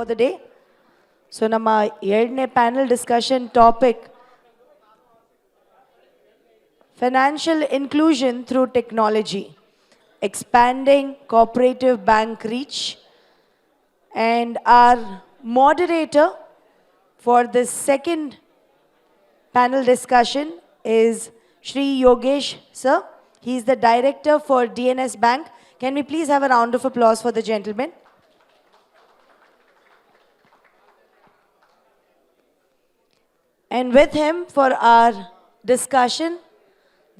for the day. So, nama ಎರಡನೇ panel discussion topic financial inclusion through technology, expanding cooperative bank reach. And our moderator for this second panel discussion is Shri Yogesh sir. He is the director for DNS Bank. Can we please have a round of applause for the gentleman? And with him for our discussion,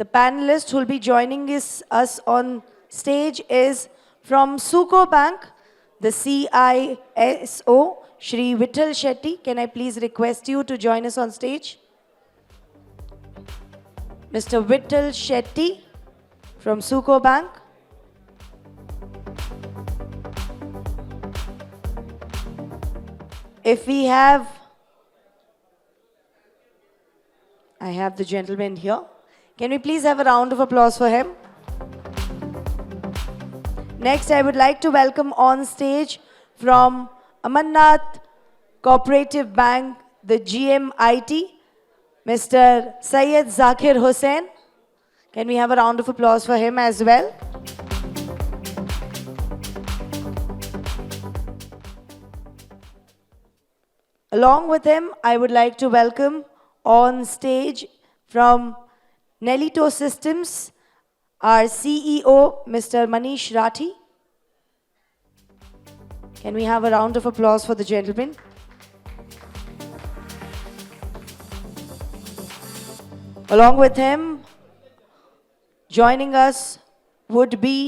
the panelist who will be joining us on stage is from SUCO Bank, the CISO, Shri Vittal Shetty. Can I please request you to join us on stage? Mr. Vittal Shetty from SUCO Bank. If we have, I have the gentleman here. Can we please have a round of applause for him? Next, I would like to welcome on stage from Amannath Cooperative Bank, the GMIT, Mr. Syed Zakir Hussain. Can we have a round of applause for him as well? Along with him, I would like to welcome on stage from Nelito Systems, our CEO, Mr. Manish Rathi. Can we have a round of applause for the gentleman? Along with him, joining us would be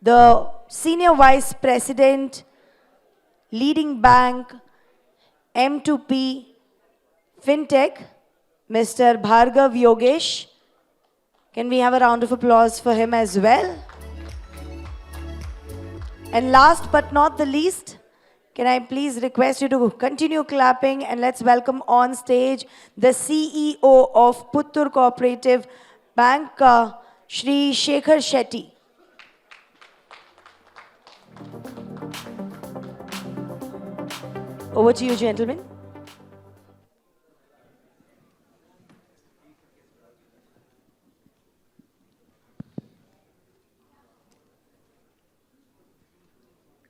the Senior Vice President, Leading Bank, M2P, FinTech, Mr. Bhargav Yogesh. Can we have a round of applause for him as well? And last but not the least, can I please request you to continue clapping and let's welcome on stage the CEO of Puttur Cooperative Bank, Shri Shekhar Shetty. Over to you, gentlemen.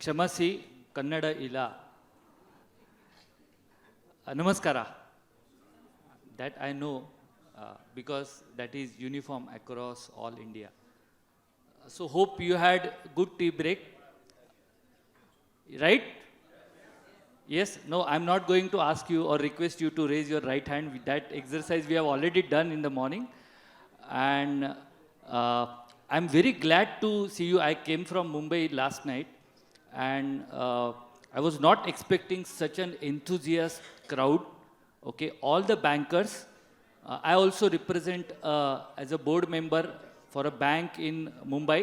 ಕ್ಷಮಸಿ Kannada ಇಲ್ಲ ನಮಸ್ಕಾರ that I know because that is uniform across all India. So hope you had good tea break, right? Yes, no, I'm not going to ask you or request you to raise your right hand. That exercise we have already done in the morning. And I'm very glad to see you. I came from Mumbai last night and I was not expecting such an enthusiast crowd. Okay, all the bankers. I also represent as a board member for a bank in Mumbai.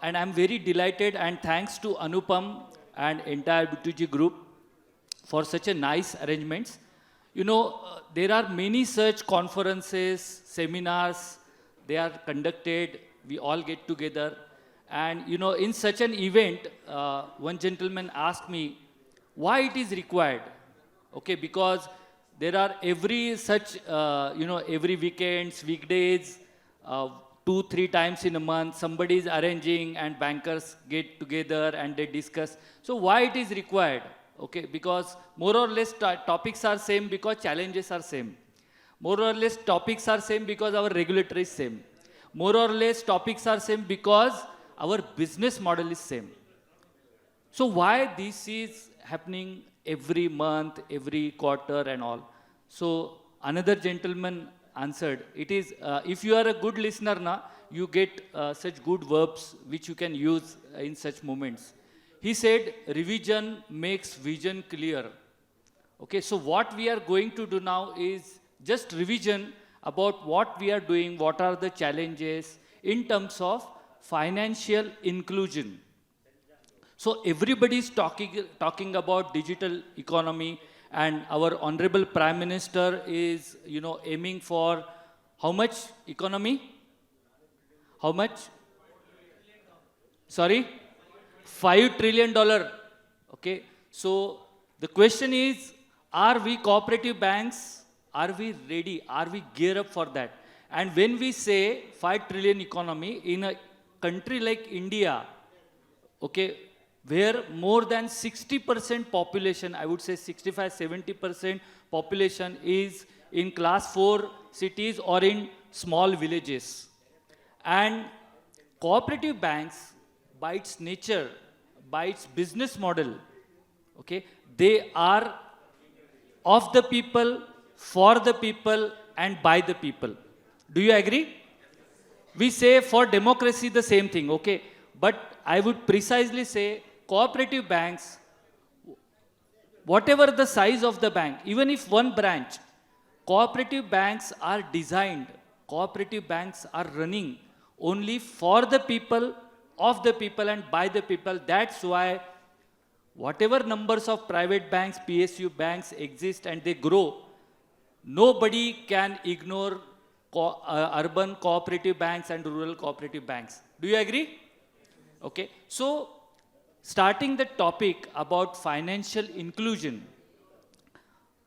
And I'm very delighted and thanks to Anupam and entire B2G group for such a nice arrangements. You know, there are many such conferences, seminars, they are conducted, we all get together. And you know, in such an event, one gentleman asked me why it is required. Okay, because there are every such, you know, every weekends, weekdays, 2-3 times in a month, somebody is arranging and bankers get together and they discuss. So why it is required? Okay, because more or less topics are same because challenges are same. More or less topics are same because our regulatory is same. More or less topics are same because our business model is same. So why this is happening every month, every quarter and all? So another gentleman answered, it is, if you are a good listener, you get such good verbs which you can use in such moments. He said, revision makes vision clear. Okay, so what we are going to do now is just revision about what we are doing, what are the challenges in terms of financial inclusion. So everybody is talking about digital economy, and our Honorable Prime Minister is, you know, aiming for how much economy? How much? Sorry? $5 trillion. Okay, so the question is, are we cooperative banks? Are we ready? Are we gear up for that? And when we say 5 trillion economy in a country like India, okay, where more than 60% population, I would say 65-70% population is in class 4 cities or in small villages. And cooperative banks, by its nature, by its business model, okay, they are of the people, for the people, and by the people. Do you agree? We say for democracy the same thing, okay? But I would precisely say cooperative banks, whatever the size of the bank, even if one branch, cooperative banks are designed, cooperative banks are running only for the people, of the people, and by the people. That's why whatever numbers of private banks, PSU banks exist and they grow, nobody can ignore urban cooperative banks and rural cooperative banks. Do you agree? Okay. So, starting the topic about financial inclusion,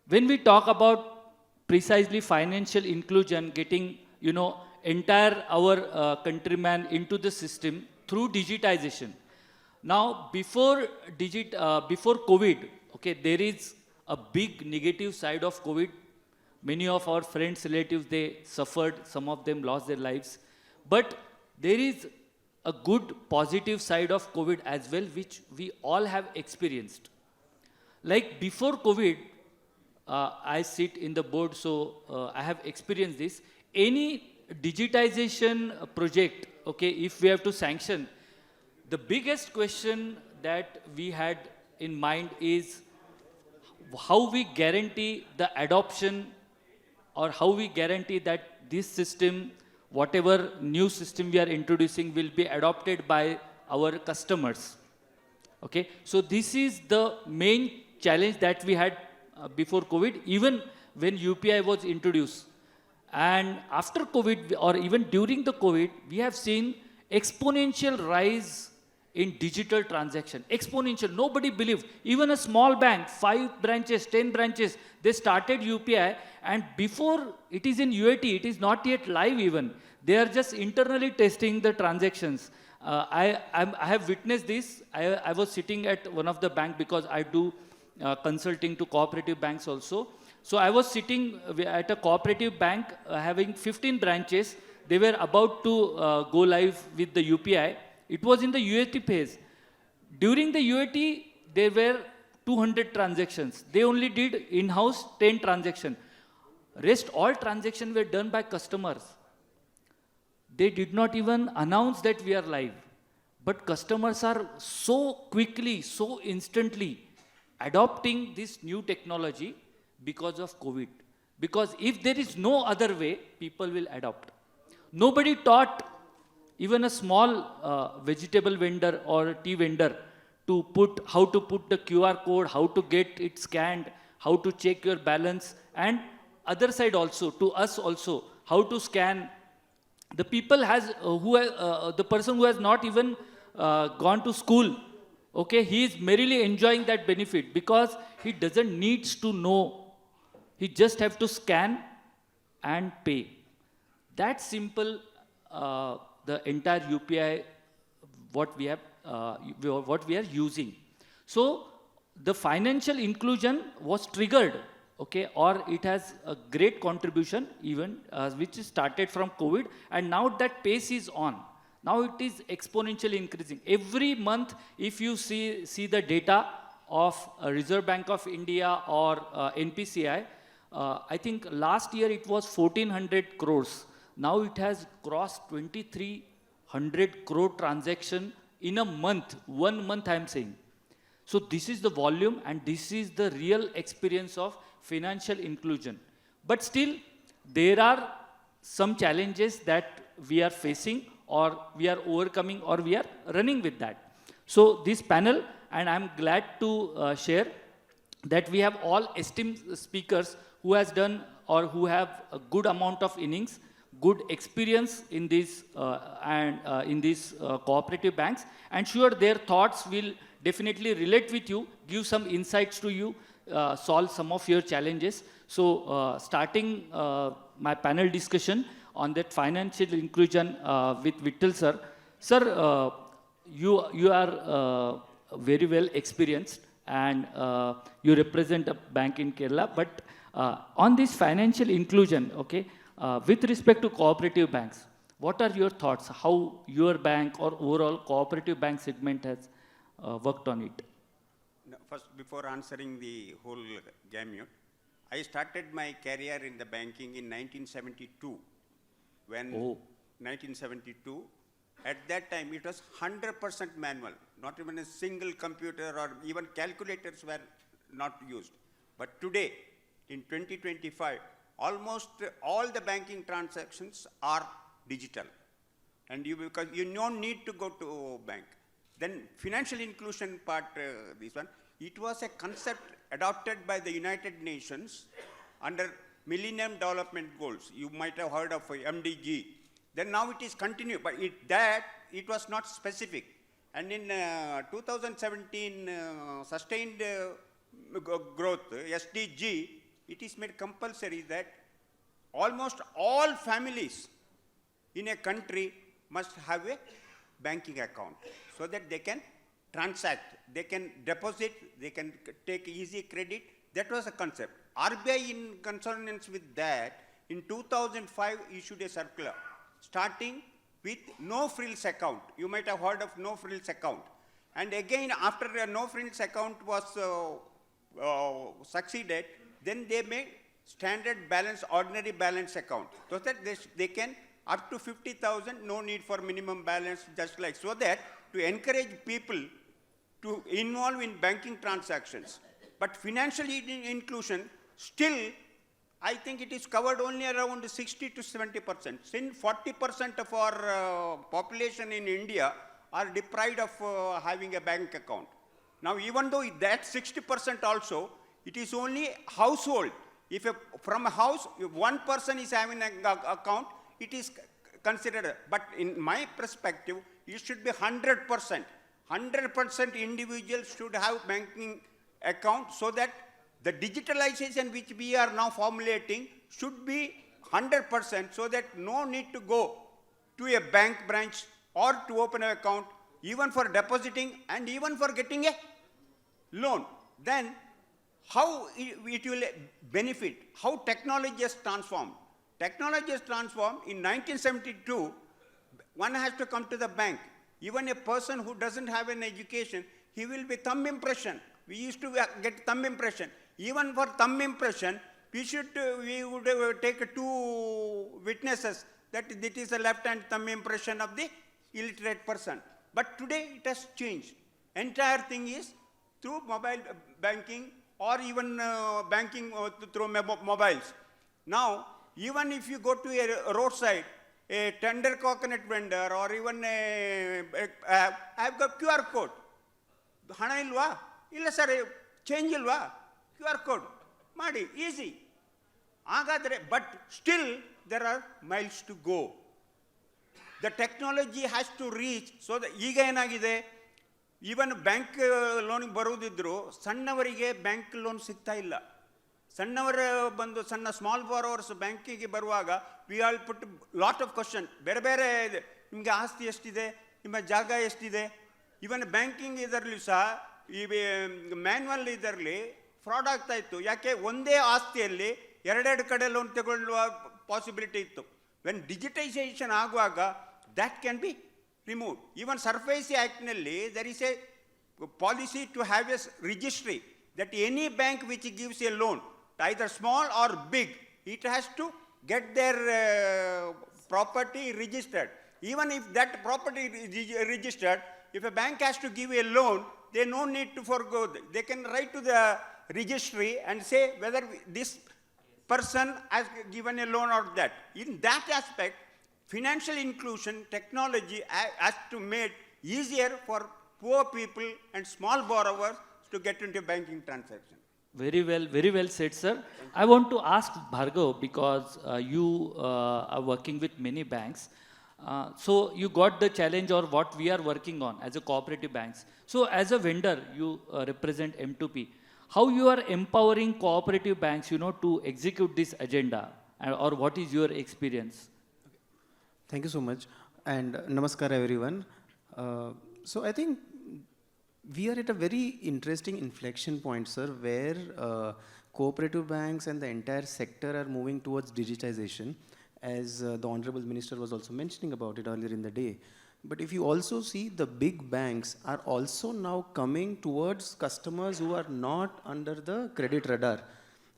when we talk about precisely financial inclusion, getting, entire our countryman into the system through digitization. Now, before COVID, okay, there is a big negative side of COVID. Many of our friends, relatives, they suffered. Some of them lost their lives. But there is a good positive side of COVID as well, which we all have experienced. Like before COVID, I sit in the board, so I have experienced this. Any digitization project, okay, if we have to sanction, the biggest question that we had in mind is how we guarantee the adoption, or how we guarantee that this system, whatever new system we are introducing, will be adopted by our customers. Okay, so this is the main challenge that we had before COVID, even when UPI was introduced. And after COVID, or even during the COVID, we have seen exponential rise in digital transaction. Exponential. Nobody believed. Even a small bank, 5 branches, 10 branches, they started UPI, and before it is in UAT, it is not yet live even. They are just internally testing the transactions. I have witnessed this. I was sitting at one of the bank, because I do consulting to cooperative banks also. So I was sitting at a cooperative bank having 15 branches. They were about to go live with the UPI. It was in the UAT phase. During the UAT, there were 200 transactions. They only did in-house 10 transactions. Rest all transactions were done by customers. They did not even announce that we are live. But customers are so quickly, so instantly adopting this new technology because of COVID. Because if there is no other way, people will adopt. Nobody taught even a small vegetable vendor or tea vendor how to put the QR code, how to get it scanned, how to check your balance, and other side also, to us also, how to scan. The people the person who has not even gone to school, okay, he is merely enjoying that benefit because he doesn't needs to know. He just have to scan and pay. That simple, the entire UPI, what we are using. So the financial inclusion was triggered, okay, or it has a great contribution even, which started from COVID, and now that pace is on. Now it is exponentially increasing. Every month, if you see the data of Reserve Bank of India or NPCI, I think last year it was 1400 crores. Now it has crossed 2300 crore transaction in a month, 1 month I am saying. So this is the volume, and this is the real experience of financial inclusion. But still, there are some challenges that we are facing, or we are overcoming, or we are running with that. So this panel, and I'm glad to share that we have all esteemed speakers who has done, or who have a good amount of innings. good experience in these in these cooperative banks, and sure their thoughts will definitely relate with you, give some insights to you, solve some of your challenges. So starting my panel discussion on that financial inclusion with Vittal sir. Sir, you are very well experienced, and you represent a bank in Kerala. But on this financial inclusion, okay, with respect to cooperative banks, what are your thoughts? How your bank or overall cooperative bank segment has worked on it? No, first, before answering the whole gamut, I started my career in the banking in 1972. When 1972, at that time it was 100% manual, not even a single computer or even calculators were not used. But today, in 2025, almost all the banking transactions are digital. And because you don't need to go to bank. Then financial inclusion part, this one, it was a concept adopted by the United Nations under Millennium Development Goals. You might have heard of MDG. Then now it is continued, but it was not specific. And in 2017 sustained growth, SDG, it is made compulsory that almost all families in a country must have a banking account so that they can transact, they can deposit, they can take easy credit. That was a concept. RBI, in consonance with that, in 2005 issued a circular starting with no frills account. You might have heard of no frills account. And again, after a no frills account was succeeded, then they made standard balance, ordinary balance account, so that they can up to 50,000, no need for minimum balance, just like, so that to encourage people to involve in banking transactions. But financial inclusion, still, I think it is covered only around 60 to 70%. Since 40% of our population in India are deprived of having a bank account. Now, even though that 60% also, it is only household. If from a house, if one person is having an account, it is considered. But in my perspective, it should be 100%. 100% individuals should have banking account, so that the digitalization which we are now formulating should be 100%, so that no need to go to a bank branch or to open an account, even for depositing and even for getting a loan. Then how it will benefit, how technology has transformed. Technology has transformed. In 1972, one has to come to the bank. Even a person who doesn't have an education, he will be thumb impression. We used to get thumb impression. Even for thumb impression, we would take two witnesses that it is a left-hand thumb impression of the illiterate person. But today it has changed. Entire thing is through mobile banking or even banking through mobiles. Now, even if you go to a roadside, a tender coconut vendor or even I've got QR code. ಹಣ ಇಲ್ವಾ? ಇಲ್ಲ sir, change ಇಲ್ವಾ? QR code. ಮಾಡಿ, easy. ಹಾಗಾದರೆ, but still there are miles to go. The technology has to reach, so that ಈಗ ಏನಾಗಿದೆ, even bank ಲೋನಿಗೆ ಬರುವುದಿದ್ರು ಸಣ್ಣವರಿಗೆ bank loan ಸಿಗ್ತಾ ಇಲ್ಲ. ಸಣ್ಣವರ ಬಂದು ಸಣ್ಣ ಸ್ಮಾಲ್ ಬಾರೋವರ್ಸ್ ಬ್ಯಾಂಕಿಗೆ ಬರುವಾಗ we all put lot of question. ಬೇರೆ ಬೇರೆ ಇದೆ, ನಿಮಗೆ ಆಸ್ತಿ ಎಷ್ಟಿದೆ, ನಿಮ್ಮ ಜಾಗ ಎಷ್ಟಿದೆ. ಇವನ್ ಬ್ಯಾಂಕಿಂಗ್ ಇದರಲ್ಲಿ ಸಹ ಈ ಮ್ಯಾನ್ಯಲ್ ಇದರಲ್ಲಿ ಫ್ರಾಡ್ ಆಗ್ತಾ ಇತ್ತು. ಯಾಕೆ, ಒಂದೇ ಆಸ್ತಿಯಲ್ಲಿ ಎರಡೆರಡು ಕಡೆ ಲೋನ್ ತಗೊಳ್ಳುವ ಪಾಸಿಬಿಲಿಟಿ ಇತ್ತು. ವೆನ್ ಡಿಜಿಟೈಸೇಷನ್ ಆಗುವಾಗ that can be remove. Even SARFAESI ಆ್ಯಕ್ಟ್ನಲ್ಲಿ there is a policy to have a registry that any bank which gives a loan, either small or big, it has to get their property registered. Even if that property is registered, if a bank has to give a loan, they no need to forgo. They can write to the registry and say whether this person has given a loan or that. In that aspect, financial inclusion technology has to make easier for poor people and small borrowers to get into banking transaction. Very well said, sir. I want to ask Bhargav because you are working with many banks. So you got the challenge or what we are working on as a cooperative banks. So as a vendor, you represent M2P. How you are empowering cooperative banks, to execute this agenda, or what is your experience? Thank you so much. And namaskar, everyone. So I think we are at a very interesting inflection point, sir, where cooperative banks and the entire sector are moving towards digitization, as the Honorable Minister was also mentioning about it earlier in the day. But if you also see, the big banks are also now coming towards customers who are not under the credit radar,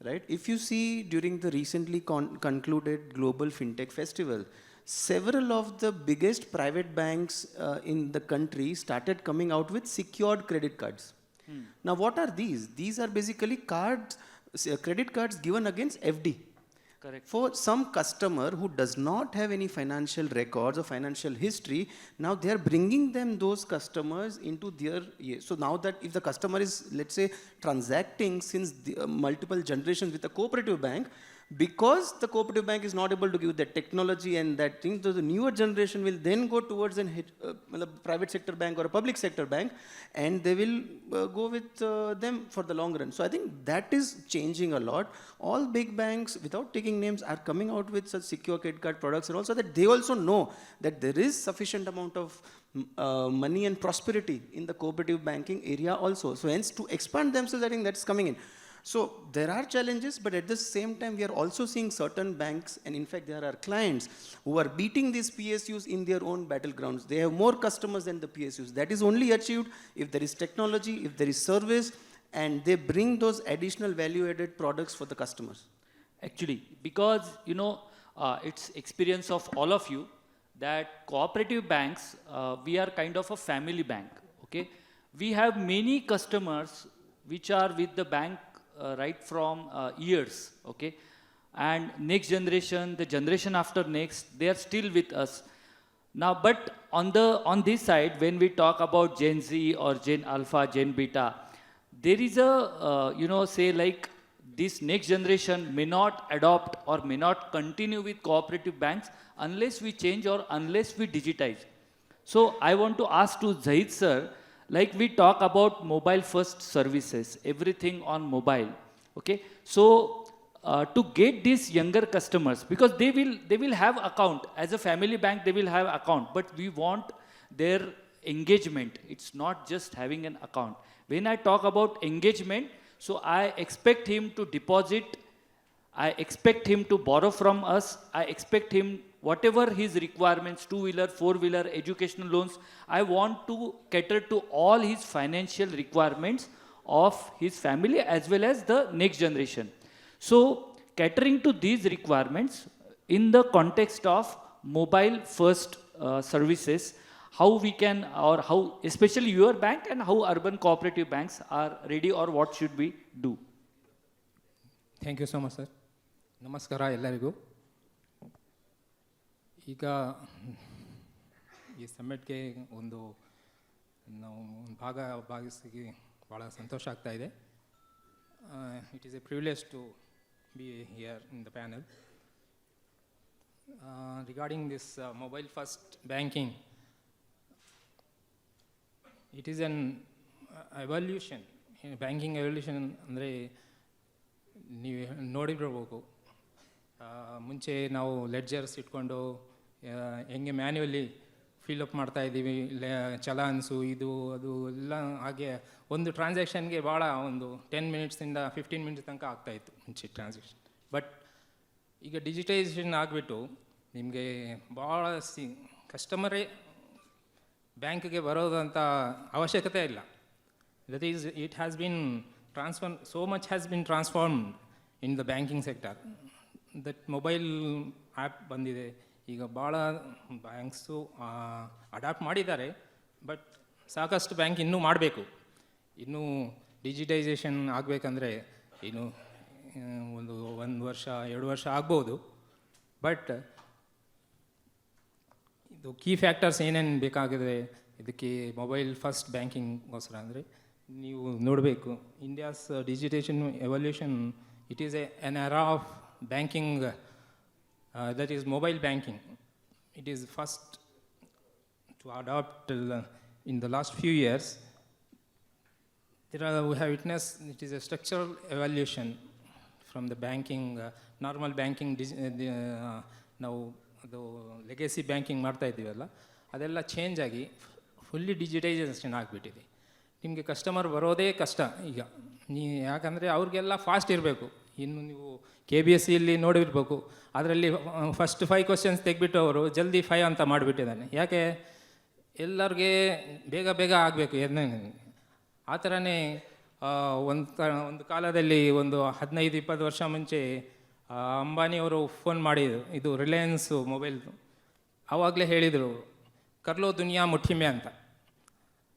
right? If you see during the recently concluded Global FinTech Festival, several of the biggest private banks in the country started coming out with secured credit cards. Now, what are these? These are basically cards, credit cards given against FD. Correct. For some customer who does not have any financial records or financial history, now they are bringing them those customers into their, so now that if the customer is, let's say, transacting since multiple generations with a cooperative bank, because the cooperative bank is not able to give that technology and that thing, so the newer generation will then go towards a private sector bank or a public sector bank, and they will go with them for the long run. So I think that is changing a lot. All big banks, without taking names, are coming out with such secure credit card products, and also that they also know that there is sufficient amount of money and prosperity in the cooperative banking area also. So hence, to expand themselves, I think that's coming in. So there are challenges, but at the same time, we are also seeing certain banks, and in fact, there are clients who are beating these PSUs in their own battlegrounds. They have more customers than the PSUs. That is only achieved if there is technology, if there is service, and they bring those additional value-added products for the customers. Actually, because, it's experience of all of you that cooperative banks, we are kind of a family bank, okay? We have many customers which are with the bank right from years, okay? And next generation, the generation after next, they are still with us. Now, but on this side, when we talk about Gen Z or Gen Alpha, Gen Beta, there is a, say like this next generation may not adopt or may not continue with cooperative banks unless we change or unless we digitize. So I want to ask to Zahid sir, like we talk about mobile first services, everything on mobile, okay? So to get these younger customers, because they will have account, as a family bank they will have account, but we want their engagement. It's not just having an account. When I talk about engagement, so I expect him to deposit, I expect him to borrow from us, I expect him whatever his requirements, two-wheeler, four-wheeler, educational loans, I want to cater to all his financial requirements of his family as well as the next generation. So catering to these requirements in the context of mobile first services, how we can, or how especially your bank and how urban cooperative banks are ready, or what should we do? Thank you so much sir. ನಮಸ್ಕಾರ ಎಲ್ಲರಿಗೂ. ಈಗ ಈ ಸಮ್ಮಿಟ್ಗೆ ನಾವು ಭಾಗಿಸಿ ಭಾಳ ಸಂತೋಷ ಆಗ್ತಾ ಇದೆ. It is a privilege to be here in the panel. Regarding this mobile first banking, it is an evolution, banking evolution ಅಂದರೆ ನೀವು ನೋಡಿಬಿಡ್ಬೇಕು. ಮುಂಚೆ ನಾವು ಲೆಡ್ಜರ್ಸ್ ಇಟ್ಕೊಂಡು ಹೆಂಗೆ ಮ್ಯಾನ್ಯುವಲಿ ಫಿಲ್ಅಪ್ ಮಾಡ್ತಾಯಿದ್ದೀವಿ, ಚಲಾನ್ಸು ಇದು ಅದು ಎಲ್ಲ, ಹಾಗೆ ಒಂದು ಟ್ರಾನ್ಸಾಕ್ಷನ್ಗೆ ಭಾಳ ಒಂದು 10 ಮಿನಿಟ್ಸಿಂದ 15 ಮಿನಿಟ್ಸ್ ತನಕ ಆಗ್ತಾಯಿತ್ತು ಮುಂಚೆ ಟ್ರಾನ್ಸಾಕ್ಷನ್. ಬಟ್ ಈಗ ಡಿಜಿಟೈಸೇಷನ್ ಆಗಿಬಿಟ್ಟು ನಿಮಗೆ ಭಾಳ ಕಸ್ಟಮರೇ ಬ್ಯಾಂಕ್ಗೆ ಬರೋದಂಥ ಅವಶ್ಯಕತೆ ಇಲ್ಲ. That is, it has been so much has been transformed in the banking sector that mobile app ಬಂದಿದೆ. ಈಗ ಭಾಳ ಬ್ಯಾಂಕ್ಸು ಅಡಾಪ್ಟ್ ಮಾಡಿದ್ದಾರೆ, ಬಟ್ ಸಾಕಷ್ಟು ಬ್ಯಾಂಕ್ ಇನ್ನೂ ಮಾಡಬೇಕು. ಇನ್ನೂ ಡಿಜಿಟೈಸೇಷನ್ ಆಗಬೇಕಂದ್ರೆ ಇನ್ನು ಒಂದು ವರ್ಷ 2 ವರ್ಷ ಆಗ್ಬೋದು. ಬಟ್ ಇದು ಕೀ ಫ್ಯಾಕ್ಟರ್ಸ್ ಏನೇನು ಬೇಕಾಗಿದೆ ಇದಕ್ಕೆ ಮೊಬೈಲ್ ಫಸ್ಟ್ ಬ್ಯಾಂಕಿಂಗ್ಗೋಸ್ಕರ ಅಂದರೆ, ನೀವು ನೋಡಬೇಕು India's digitisation evolution it is an era of banking that is mobile banking. It is first to adopt in the last few years. We have witnessed it is a structural evolution from the banking, normal banking, ನಾವು ಅದು legacy banking ಮಾಡ್ತಾ ಇದ್ದೀವಲ್ಲ ಅದೆಲ್ಲ change ಆಗಿ fully digitisation ಆಗಿಬಿಟ್ಟಿದೆ. ನಿಮಗೆ customer ಬರೋದೇ ಕಷ್ಟ ಈಗ. ಯಾಕಂದರೆ ಅವ್ರಿಗೆಲ್ಲ ಫಾಸ್ಟ್ ಇರಬೇಕು. ಇನ್ನು ನೀವು KBSEಯಲ್ಲಿ ನೋಡಿರ್ಬೇಕು, ಅದರಲ್ಲಿ ಫಸ್ಟ್ 5 ಕ್ವಶನ್ಸ್ ತೆಗೆದ್ಬಿಟ್ಟು ಅವರು ಜಲ್ದಿ 5 ಅಂತ ಮಾಡಿಬಿಟ್ಟಿದ್ದಾನೆ. ಯಾಕೆ ಎಲ್ಲರಿಗೆ ಬೇಗ ಬೇಗ ಆಗಬೇಕು. ಆ ಥರನೇ ಒಂದು ಕಾಲದಲ್ಲಿ ಒಂದು 15-20 ವರ್ಷ ಮುಂಚೆ ಅಂಬಾನಿಯವರು ಫೋನ್ ಮಾಡಿದರು, ಇದು ರಿಲಯನ್ಸು ಮೊಬೈಲ್ದು. ಆವಾಗಲೇ ಹೇಳಿದರು ಕರ್ಲೋ ದುನಿಯಾ ಮುಠಿಮೆ ಅಂತ.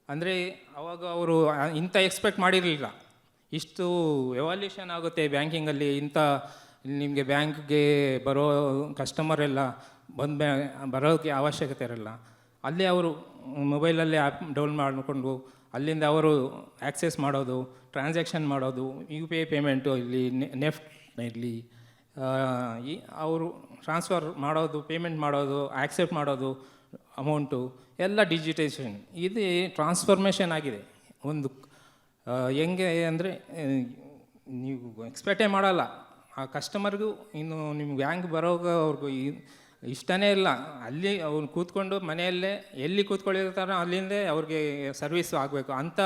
ಅಂದರೆ ಅವಾಗ ಅವರು ಇಂಥ ಎಕ್ಸ್ಪೆಕ್ಟ್ ಮಾಡಿರಲಿಲ್ಲ, ಇಷ್ಟು ಎವಾಲ್ಯೂಷನ್ ಆಗುತ್ತೆ ಬ್ಯಾಂಕಿಂಗಲ್ಲಿ, ಇಂಥ ನಿಮಗೆ ಬ್ಯಾಂಕ್ಗೆ ಬರೋ ಕಸ್ಟಮರ್ ಎಲ್ಲ ಬರೋಕ್ಕೆ ಅವಶ್ಯಕತೆ ಇರಲ್ಲ. ಅಲ್ಲೇ ಅವರು ಮೊಬೈಲಲ್ಲೇ ಆ್ಯಪ್ ಡೌನ್ ಮಾಡಿಕೊಂಡು ಅಲ್ಲಿಂದ ಅವರು ಆ್ಯಕ್ಸೆಸ್ ಮಾಡೋದು, ಟ್ರಾನ್ಸಾಕ್ಷನ್ ಮಾಡೋದು, UPI ಪೇಮೆಂಟು ಇಲ್ಲಿ ನೆಫ್ಟ್ ಇರಲಿ, ಅವರು ಟ್ರಾನ್ಸ್ಫರ್ ಮಾಡೋದು, ಪೇಮೆಂಟ್ ಮಾಡೋದು, ಆಕ್ಸೆಪ್ಟ್ ಮಾಡೋದು ಅಮೌಂಟು ಎಲ್ಲ ಡಿಜಿಟೈಸೇಷನ್. ಇದು ಟ್ರಾನ್ಸ್ಫಾರ್ಮೇಷನ್ ಆಗಿದೆ. ಒಂದು ಹೆಂಗೆ ಅಂದರೆ ನೀವು ಎಕ್ಸ್ಪೆಕ್ಟೇ ಮಾಡಲ್ಲ ಆ ಕಸ್ಟಮರ್ಗೂ. ಇನ್ನು ನಿಮ್ಮ ಬ್ಯಾಂಕ್ ಬರೋವಾಗ ಅವ್ರಿಗೂ ಇಷ್ಟನೇ ಇಲ್ಲ, ಅಲ್ಲಿ ಅವ್ರು ಕೂತ್ಕೊಂಡು ಮನೆಯಲ್ಲೇ ಎಲ್ಲಿ ಕೂತ್ಕೊಂಡಿರ್ತಾರೋ ಅಲ್ಲಿಂದೇ ಅವ್ರಿಗೆ ಸರ್ವಿಸ್ ಆಗಬೇಕು, ಅಂಥ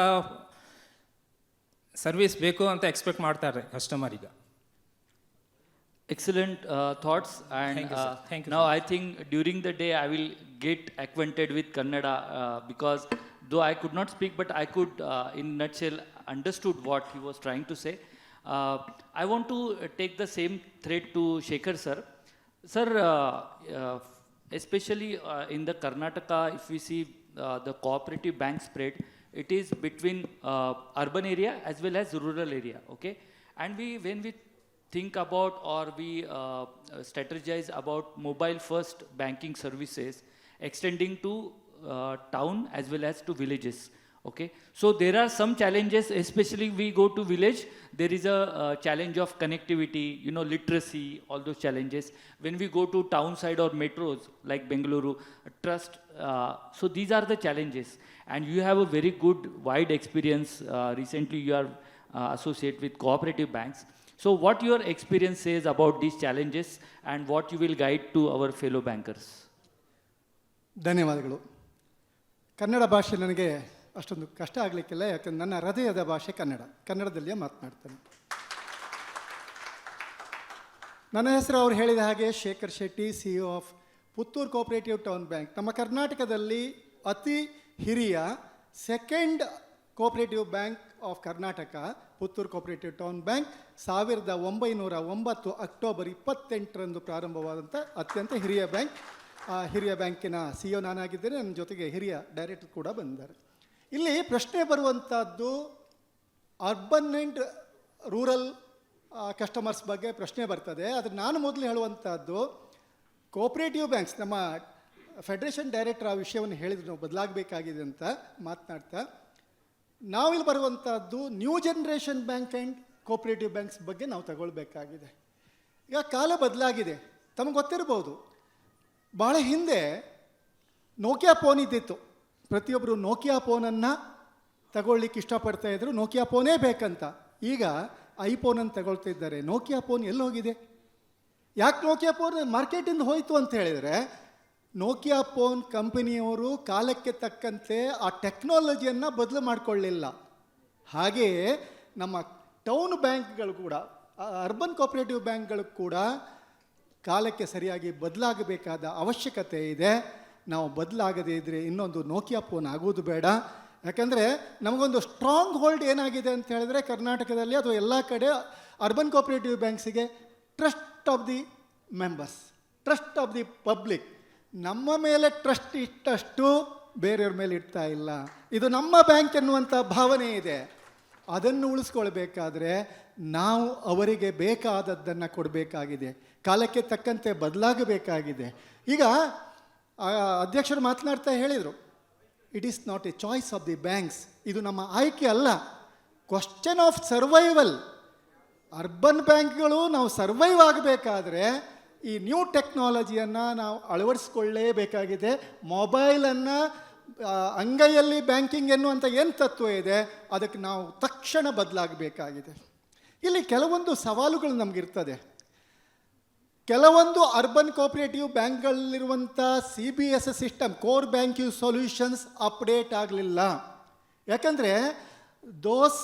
ಸರ್ವಿಸ್ ಬೇಕು ಅಂತ ಎಕ್ಸ್ಪೆಕ್ಟ್ ಮಾಡ್ತಾರೆ ಕಸ್ಟಮರಿಗೆ. Excellent thoughts, and Thank you, sir. Thank you, now sir. I think during the day I will get acquainted with Kannada because though I could not speak, but I could in nutshell understood what he was trying to say. I want to take the same thread to Shekhar sir. Sir, especially in the Karnataka, if we see the cooperative bank spread, it is between urban area as well as rural area, okay? And when we think about or we strategize about mobile first banking services extending to town as well as to villages, okay? So there are some challenges, especially we go to village, there is a challenge of connectivity, you know, literacy, all those challenges. When we go to town side or metros like Bengaluru, trust, so these are the challenges. And you have a very good wide experience, recently you are associated with cooperative banks. So what your experience says about these challenges and what you will guide to our fellow bankers? ಧನ್ಯವಾದಗಳು. ಕನ್ನಡ ಭಾಷೆ ನನಗೆ ಅಷ್ಟೊಂದು ಕಷ್ಟ ಆಗಲಿಕ್ಕಿಲ್ಲ, ಯಾಕಂದ್ರೆ ನನ್ನ ಹೃದಯದ ಭಾಷೆ ಕನ್ನಡದಲ್ಲಿಯೇ ಮಾತನಾಡ್ತೇನೆ. ನನ್ನ ಹೆಸರು ಅವ್ರು ಹೇಳಿದ ಹಾಗೆ Shekhar Shetty, CEO of Puttur cooperative town bank. ನಮ್ಮ ಕರ್ನಾಟಕದಲ್ಲಿ ಅತಿ ಹಿರಿಯ second cooperative bank of Karnataka Puttur cooperative town bank 1909 October 28ರಂದು ಪ್ರಾರಂಭವಾದಂಥ ಅತ್ಯಂತ ಹಿರಿಯ ಬ್ಯಾಂಕ್. ಹಿರಿಯ ಬ್ಯಾಂಕಿನ CEO ನಾನಾಗಿದ್ದೇನೆ, ನನ್ನ ಜೊತೆಗೆ ಹಿರಿಯ ಡೈರೆಕ್ಟರ್ ಕೂಡ ಬಂದಿದ್ದಾರೆ. ಇಲ್ಲಿ ಪ್ರಶ್ನೆ ಬರುವಂಥದ್ದು ಅರ್ಬನ್ ಆ್ಯಂಡ್ ರೂರಲ್ ಕಸ್ಟಮರ್ಸ್ ಬಗ್ಗೆ ಪ್ರಶ್ನೆ ಬರ್ತದೆ. ಆದರೆ ನಾನು ಮೊದಲು ಹೇಳುವಂಥದ್ದು ಕೋಆಪರೇಟಿವ್ ಬ್ಯಾಂಕ್ಸ್, ನಮ್ಮ ಫೆಡರೇಷನ್ ಡೈರೆಕ್ಟರ್ ಆ ವಿಷಯವನ್ನು ಹೇಳಿದ್ರು, ನಾವು ಬದಲಾಗಬೇಕಾಗಿದೆ ಅಂತ ಮಾತನಾಡ್ತಾ, ನಾವಿಲ್ಲಿ ಬರುವಂಥದ್ದು new generation bank and cooperative banks ಬಗ್ಗೆ ನಾವು ತಗೊಳ್ಬೇಕಾಗಿದೆ. ಈಗ ಕಾಲ ಬದಲಾಗಿದೆ, ತಮಗೆ ಗೊತ್ತಿರ್ಬೋದು. ಭಾಳ ಹಿಂದೆ ನೋಕಿಯಾ ಫೋನ್ ಇದ್ದಿತ್ತು, ಪ್ರತಿಯೊಬ್ಬರು ನೋಕಿಯಾ ಫೋನನ್ನು ತಗೊಳ್ಳಿಕ್ಕೆ ಇಷ್ಟಪಡ್ತಾಯಿದ್ರು, ನೋಕಿಯಾ ಫೋನೇ ಬೇಕಂತ. ಈಗ ಐಫೋನನ್ನು ತಗೊಳ್ತಿದ್ದಾರೆ. ನೋಕಿಯಾ ಫೋನ್ ಎಲ್ಲಿ ಹೋಗಿದೆ? ಯಾಕೆ ನೋಕಿಯಾ ಫೋನ್ ಮಾರ್ಕೆಟಿಂದ ಹೋಯಿತು ಅಂತ ಹೇಳಿದರೆ, ನೋಕಿಯಾ ಫೋನ್ ಕಂಪನಿಯವರು ಕಾಲಕ್ಕೆ ತಕ್ಕಂತೆ ಆ ಟೆಕ್ನಾಲಜಿಯನ್ನು ಬದಲು ಮಾಡಿಕೊಳ್ಳಿಲ್ಲ. ಹಾಗೆಯೇ ನಮ್ಮ ಟೌನ್ ಬ್ಯಾಂಕ್ಗಳು ಕೂಡ, ಅರ್ಬನ್ ಕೋಆಪರೇಟಿವ್ ಬ್ಯಾಂಕ್ಗಳು ಕೂಡ ಕಾಲಕ್ಕೆ ಸರಿಯಾಗಿ ಬದಲಾಗಬೇಕಾದ ಅವಶ್ಯಕತೆ ಇದೆ. ನಾವು ಬದಲಾಗದೇ ಇದ್ದರೆ ಇನ್ನೊಂದು ನೋಕಿಯಾ ಫೋನ್ ಆಗೋದು ಬೇಡ. ಯಾಕಂದರೆ ನಮಗೊಂದು ಸ್ಟ್ರಾಂಗ್ ಹೋಲ್ಡ್ ಏನಾಗಿದೆ ಅಂತ ಹೇಳಿದ್ರೆ ಕರ್ನಾಟಕದಲ್ಲಿ, ಅದು ಎಲ್ಲ ಕಡೆ ಅರ್ಬನ್ ಕೋಆಪರೇಟಿವ್ ಬ್ಯಾಂಕ್ಸಿಗೆ trust of the members, trust of the public. ನಮ್ಮ ಮೇಲೆ ಟ್ರಸ್ಟ್ ಇಟ್ಟಷ್ಟು ಬೇರೆಯವ್ರ ಮೇಲೆ ಇಡ್ತಾ ಇಲ್ಲ. ಇದು ನಮ್ಮ ಬ್ಯಾಂಕ್ ಎನ್ನುವಂಥ ಭಾವನೆ ಇದೆ. ಅದನ್ನು ಉಳಿಸ್ಕೊಳ್ಬೇಕಾದ್ರೆ ನಾವು ಅವರಿಗೆ ಬೇಕಾದದ್ದನ್ನು ಕೊಡಬೇಕಾಗಿದೆ, ಕಾಲಕ್ಕೆ ತಕ್ಕಂತೆ ಬದಲಾಗಬೇಕಾಗಿದೆ. ಈಗ ಅಧ್ಯಕ್ಷರು ಮಾತನಾಡ್ತಾ ಹೇಳಿದರು, it is not A choice of the banks. ಇದು ನಮ್ಮ ಆಯ್ಕೆ ಅಲ್ಲ, ಕ್ವಶನ್ ಆಫ್ ಸರ್ವೈವಲ್. ಅರ್ಬನ್ ಬ್ಯಾಂಕ್ಗಳು ನಾವು ಸರ್ವೈವ್ ಆಗಬೇಕಾದ್ರೆ ಈ ನ್ಯೂ ಟೆಕ್ನಾಲಜಿಯನ್ನು ನಾವು ಅಳವಡಿಸ್ಕೊಳ್ಳೇಬೇಕಾಗಿದೆ. ಮೊಬೈಲನ್ನು ಅಂಗೈಯಲ್ಲಿ ಬ್ಯಾಂಕಿಂಗ್ ಎನ್ನುವಂಥ ಏನು ತತ್ವ ಇದೆ ಅದಕ್ಕೆ ನಾವು ತಕ್ಷಣ ಬದಲಾಗಬೇಕಾಗಿದೆ. ಇಲ್ಲಿ ಕೆಲವೊಂದು ಸವಾಲುಗಳು ನಮಗಿರ್ತದೆ. ಕೆಲವೊಂದು ಅರ್ಬನ್ ಕೋಆಪರೇಟಿವ್ ಬ್ಯಾಂಕ್ಗಳಲ್ಲಿರುವಂಥ CBS system, core banking solutions update ಆಗಲಿಲ್ಲ. ಯಾಕಂದರೆ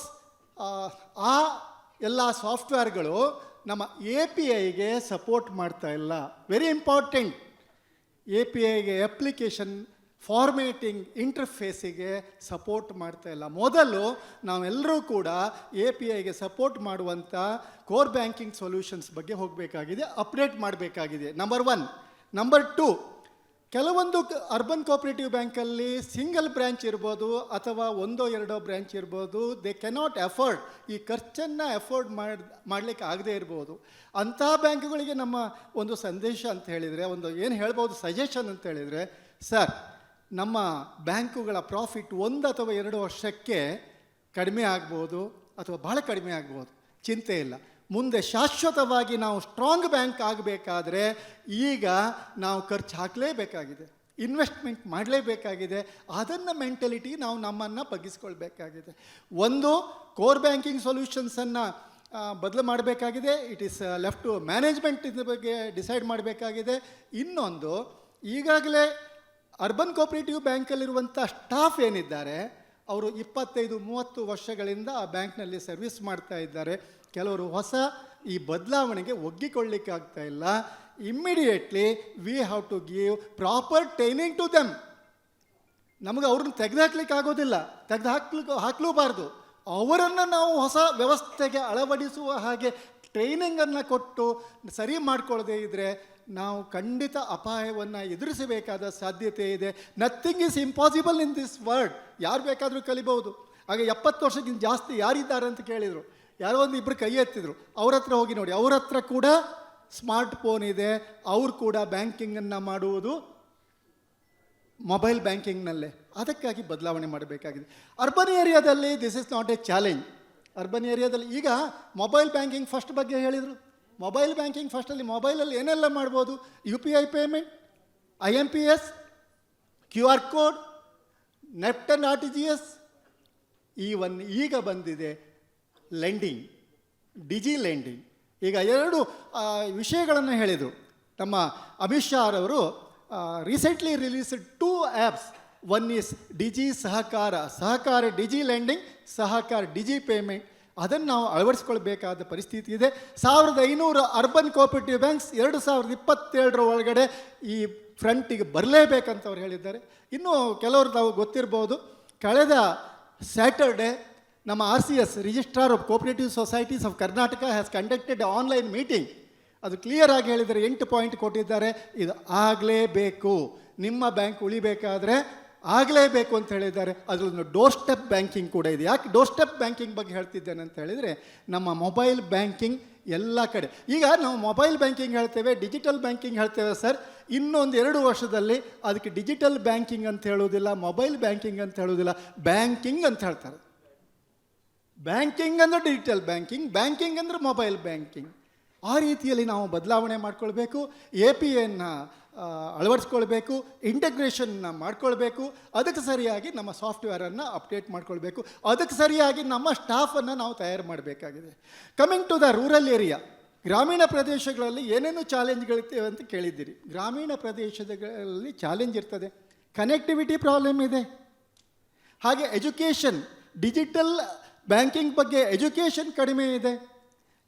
ಆ ಎಲ್ಲ ಸಾಫ್ಟ್ವೇರ್ಗಳು ನಮ್ಮ APIಗೆ ಸಪೋರ್ಟ್ ಮಾಡ್ತಾ ಇಲ್ಲ. Very important. APIಗೆ ಅಪ್ಲಿಕೇಶನ್ ಫಾರ್ಮೇಟಿಂಗ್ ಇಂಟರ್ಫೇಸಿಗೆ ಸಪೋರ್ಟ್ ಮಾಡ್ತಾ ಇಲ್ಲ. ಮೊದಲು ನಾವೆಲ್ಲರೂ ಕೂಡ APIಗೆ ಸಪೋರ್ಟ್ ಮಾಡುವಂಥ ಕೋರ್ ಬ್ಯಾಂಕಿಂಗ್ ಸೊಲ್ಯೂಷನ್ಸ್ ಬಗ್ಗೆ ಹೋಗಬೇಕಾಗಿದೆ, ಅಪ್ಡೇಟ್ ಮಾಡಬೇಕಾಗಿದೆ. ನಂಬರ್ 1. ನಂಬರ್ 2, ಕೆಲವೊಂದು ಅರ್ಬನ್ ಕೋಆಪರೇಟಿವ್ ಬ್ಯಾಂಕಲ್ಲಿ ಸಿಂಗಲ್ ಬ್ರ್ಯಾಂಚ್ ಇರ್ಬೋದು ಅಥವಾ 1-2 ಬ್ರ್ಯಾಂಚ್ ಇರ್ಬೋದು. ದೇ ಕೆನಾಟ್ ಅಫೋರ್ಡ್, ಈ ಖರ್ಚನ್ನು ಅಫೋರ್ಡ್ ಮಾಡಲಿಕ್ಕೆ ಆಗದೇ ಇರ್ಬೋದು. ಅಂಥ ಬ್ಯಾಂಕ್ಗಳಿಗೆ ನಮ್ಮ ಒಂದು ಸಂದೇಶ ಅಂತ ಹೇಳಿದರೆ, ಒಂದು ಏನು ಹೇಳ್ಬೋದು, ಸಜೆಷನ್ ಅಂತ ಹೇಳಿದರೆ, ಸರ್ ನಮ್ಮ ಬ್ಯಾಂಕುಗಳ ಪ್ರಾಫಿಟ್ 1 ಅಥವಾ 2 ವರ್ಷಕ್ಕೆ ಕಡಿಮೆ ಆಗ್ಬೋದು ಅಥವಾ ಭಾಳ ಕಡಿಮೆ ಆಗ್ಬೋದು, ಚಿಂತೆ ಇಲ್ಲ. ಮುಂದೆ ಶಾಶ್ವತವಾಗಿ ನಾವು ಸ್ಟ್ರಾಂಗ್ ಬ್ಯಾಂಕ್ ಆಗಬೇಕಾದ್ರೆ ಈಗ ನಾವು ಖರ್ಚು ಹಾಕಲೇಬೇಕಾಗಿದೆ, ಇನ್ವೆಸ್ಟ್ಮೆಂಟ್ ಮಾಡಲೇಬೇಕಾಗಿದೆ. ಅದನ್ನು ಮೆಂಟಲಿಟಿ ನಾವು ನಮ್ಮನ್ನು ಬಗ್ಗಿಸ್ಕೊಳ್ಬೇಕಾಗಿದೆ. ಒಂದು, ಕೋರ್ ಬ್ಯಾಂಕಿಂಗ್ ಸೊಲ್ಯೂಷನ್ಸನ್ನು ಬದಲು ಮಾಡಬೇಕಾಗಿದೆ. It is left to management ಇದ್ರ ಬಗ್ಗೆ ಡಿಸೈಡ್ ಮಾಡಬೇಕಾಗಿದೆ. ಇನ್ನೊಂದು, ಈಗಾಗಲೇ ಅರ್ಬನ್ ಕೋಆಪರೇಟಿವ್ ಬ್ಯಾಂಕಲ್ಲಿರುವಂಥ ಸ್ಟಾಫ್ ಏನಿದ್ದಾರೆ ಅವರು 25-30 ವರ್ಷಗಳಿಂದ ಆ ಬ್ಯಾಂಕ್ನಲ್ಲಿ ಸರ್ವಿಸ್ ಮಾಡ್ತಾ ಇದ್ದಾರೆ. ಕೆಲವರು ಹೊಸ ಈ ಬದಲಾವಣೆಗೆ ಒಗ್ಗಿಕೊಳ್ಳಿಕ್ಕಾಗ್ತಾ ಇಲ್ಲ. Immediately we have to give proper training to them. ನಮಗೆ ಅವ್ರನ್ನ ತೆಗೆದುಹಾಕ್ಲಿಕ್ಕೆ ಆಗೋದಿಲ್ಲ, ಹಾಕಲೂಬಾರ್ದು. ಅವರನ್ನು ನಾವು ಹೊಸ ವ್ಯವಸ್ಥೆಗೆ ಅಳವಡಿಸುವ ಹಾಗೆ ಟ್ರೈನಿಂಗನ್ನು ಕೊಟ್ಟು ಸರಿ ಮಾಡ್ಕೊಳ್ಳದೆ ಇದ್ದರೆ ನಾವು ಖಂಡಿತ ಅಪಾಯವನ್ನು ಎದುರಿಸಬೇಕಾದ ಸಾಧ್ಯತೆ ಇದೆ. Nothing is impossible in this world. ಯಾರು ಬೇಕಾದರೂ ಕಲಿಬಹುದು. ಹಾಗೆ 70 ವರ್ಷಕ್ಕಿಂತ ಜಾಸ್ತಿ ಯಾರಿದ್ದಾರೆ ಅಂತ ಕೇಳಿದರು, ಯಾರೋ ಒಂದು ಇಬ್ಬರು ಕೈ ಎತ್ತಿದ್ರು. ಅವ್ರ ಹತ್ರ ಹೋಗಿ ನೋಡಿ, ಅವ್ರ ಹತ್ರ ಕೂಡ ಸ್ಮಾರ್ಟ್ ಫೋನ್ ಇದೆ. ಅವರು ಕೂಡ ಬ್ಯಾಂಕಿಂಗನ್ನು ಮಾಡುವುದು ಮೊಬೈಲ್ ಬ್ಯಾಂಕಿಂಗ್ನಲ್ಲೇ. ಅದಕ್ಕಾಗಿ ಬದಲಾವಣೆ ಮಾಡಬೇಕಾಗಿದೆ. ಅರ್ಬನ್ ಏರಿಯಾದಲ್ಲಿ this is not A challenge. Urban ಏರಿಯಾದಲ್ಲಿ ಈಗ ಮೊಬೈಲ್ ಬ್ಯಾಂಕಿಂಗ್ ಫಸ್ಟ್ ಬಗ್ಗೆ ಹೇಳಿದರು. ಮೊಬೈಲ್ ಬ್ಯಾಂಕಿಂಗ್ ಫಸ್ಟಲ್ಲಿ ಮೊಬೈಲಲ್ಲಿ ಏನೆಲ್ಲ ಮಾಡ್ಬೋದು? UPI payment, IMPS, QR code, NEFT and RTGS. ಈಗ ಬಂದಿದೆ ಲೆಂಡಿಂಗ್, ಡಿಜಿ ಲೆಂಡಿಂಗ್. ಈಗ 2 ವಿಷಯಗಳನ್ನು ಹೇಳಿದರು ನಮ್ಮ ಅಮಿತ್ ಶಾ ಅವರು. Recently released 2 apps. One is digi Sahakar digi lending, Sahakar digi payment. ಅದನ್ನು ನಾವು ಅಳವಡಿಸ್ಕೊಳ್ಬೇಕಾದ ಪರಿಸ್ಥಿತಿ ಇದೆ. 1500 ಅರ್ಬನ್ ಕೋಆಪರೇಟಿವ್ ಬ್ಯಾಂಕ್ಸ್ 2027 ಒಳಗಡೆ ಈ ಫ್ರಂಟಿಗೆ ಬರಲೇಬೇಕಂತ ಅವ್ರು ಹೇಳಿದ್ದಾರೆ. ಇನ್ನೂ ಕೆಲವರು ತಾವು ಗೊತ್ತಿರ್ಬೋದು, ಕಳೆದ ಸ್ಯಾಟರ್ಡೆ ನಮ್ಮ RCS, registrar of cooperative societies of Karnataka, has conducted online meeting. ಅದು ಕ್ಲಿಯರ್ ಆಗಿ ಹೇಳಿದ್ದಾರೆ, 8 ಪಾಯಿಂಟ್ ಕೊಟ್ಟಿದ್ದಾರೆ. ಇದು ಆಗಲೇಬೇಕು, ನಿಮ್ಮ ಬ್ಯಾಂಕ್ ಉಳಿಬೇಕಾದ್ರೆ ಆಗಲೇಬೇಕು ಅಂತ ಹೇಳಿದ್ದಾರೆ. ಅದರಲ್ಲೊಂದು ಡೋರ್ ಸ್ಟೆಪ್ ಬ್ಯಾಂಕಿಂಗ್ ಕೂಡ ಇದೆ. ಯಾಕೆ ಡೋರ್ ಸ್ಟೆಪ್ ಬ್ಯಾಂಕಿಂಗ್ ಬಗ್ಗೆ ಹೇಳ್ತಿದ್ದೇನೆ ಅಂತ ಹೇಳಿದರೆ, ನಮ್ಮ ಮೊಬೈಲ್ ಬ್ಯಾಂಕಿಂಗ್ ಎಲ್ಲ ಕಡೆ. ಈಗ ನಾವು ಮೊಬೈಲ್ ಬ್ಯಾಂಕಿಂಗ್ ಹೇಳ್ತೇವೆ, ಡಿಜಿಟಲ್ ಬ್ಯಾಂಕಿಂಗ್ ಹೇಳ್ತೇವೆ ಸರ್. ಇನ್ನೊಂದು 2 ವರ್ಷದಲ್ಲಿ ಅದಕ್ಕೆ ಡಿಜಿಟಲ್ ಬ್ಯಾಂಕಿಂಗ್ ಅಂತ ಹೇಳೋದಿಲ್ಲ, ಮೊಬೈಲ್ ಬ್ಯಾಂಕಿಂಗ್ ಅಂತ ಹೇಳೋದಿಲ್ಲ, ಬ್ಯಾಂಕಿಂಗ್ ಅಂತ ಹೇಳ್ತಾರೆ. ಬ್ಯಾಂಕಿಂಗ್ ಅಂದರೆ ಡಿಜಿಟಲ್ ಬ್ಯಾಂಕಿಂಗ್, ಬ್ಯಾಂಕಿಂಗ್ ಅಂದರೆ ಮೊಬೈಲ್ ಬ್ಯಾಂಕಿಂಗ್. ಆ ರೀತಿಯಲ್ಲಿ ನಾವು ಬದಲಾವಣೆ ಮಾಡ್ಕೊಳ್ಬೇಕು. APIಯನ್ನು ಅಳವಡಿಸ್ಕೊಳ್ಬೇಕು, ಇಂಟಗ್ರೇಷನ್ನ ಮಾಡ್ಕೊಳ್ಬೇಕು. ಅದಕ್ಕೆ ಸರಿಯಾಗಿ ನಮ್ಮ ಸಾಫ್ಟ್ವೇರನ್ನು ಅಪ್ಡೇಟ್ ಮಾಡ್ಕೊಳ್ಬೇಕು. ಅದಕ್ಕೆ ಸರಿಯಾಗಿ ನಮ್ಮ ಸ್ಟಾಫನ್ನು ನಾವು ತಯಾರು ಮಾಡಬೇಕಾಗಿದೆ. Coming to the rural area, ಗ್ರಾಮೀಣ ಪ್ರದೇಶಗಳಲ್ಲಿ ಏನೇನು ಚಾಲೆಂಜ್ಗಳಿರ್ತೇವೆ ಅಂತ ಕೇಳಿದ್ದೀರಿ. ಗ್ರಾಮೀಣ ಪ್ರದೇಶಗಳಲ್ಲಿ ಚಾಲೆಂಜ್ ಇರ್ತದೆ, ಕನೆಕ್ಟಿವಿಟಿ ಪ್ರಾಬ್ಲಮ್ ಇದೆ. ಹಾಗೆ ಎಜುಕೇಷನ್, ಡಿಜಿಟಲ್ ಬ್ಯಾಂಕಿಂಗ್ ಬಗ್ಗೆ ಎಜುಕೇಷನ್ ಕಡಿಮೆ ಇದೆ.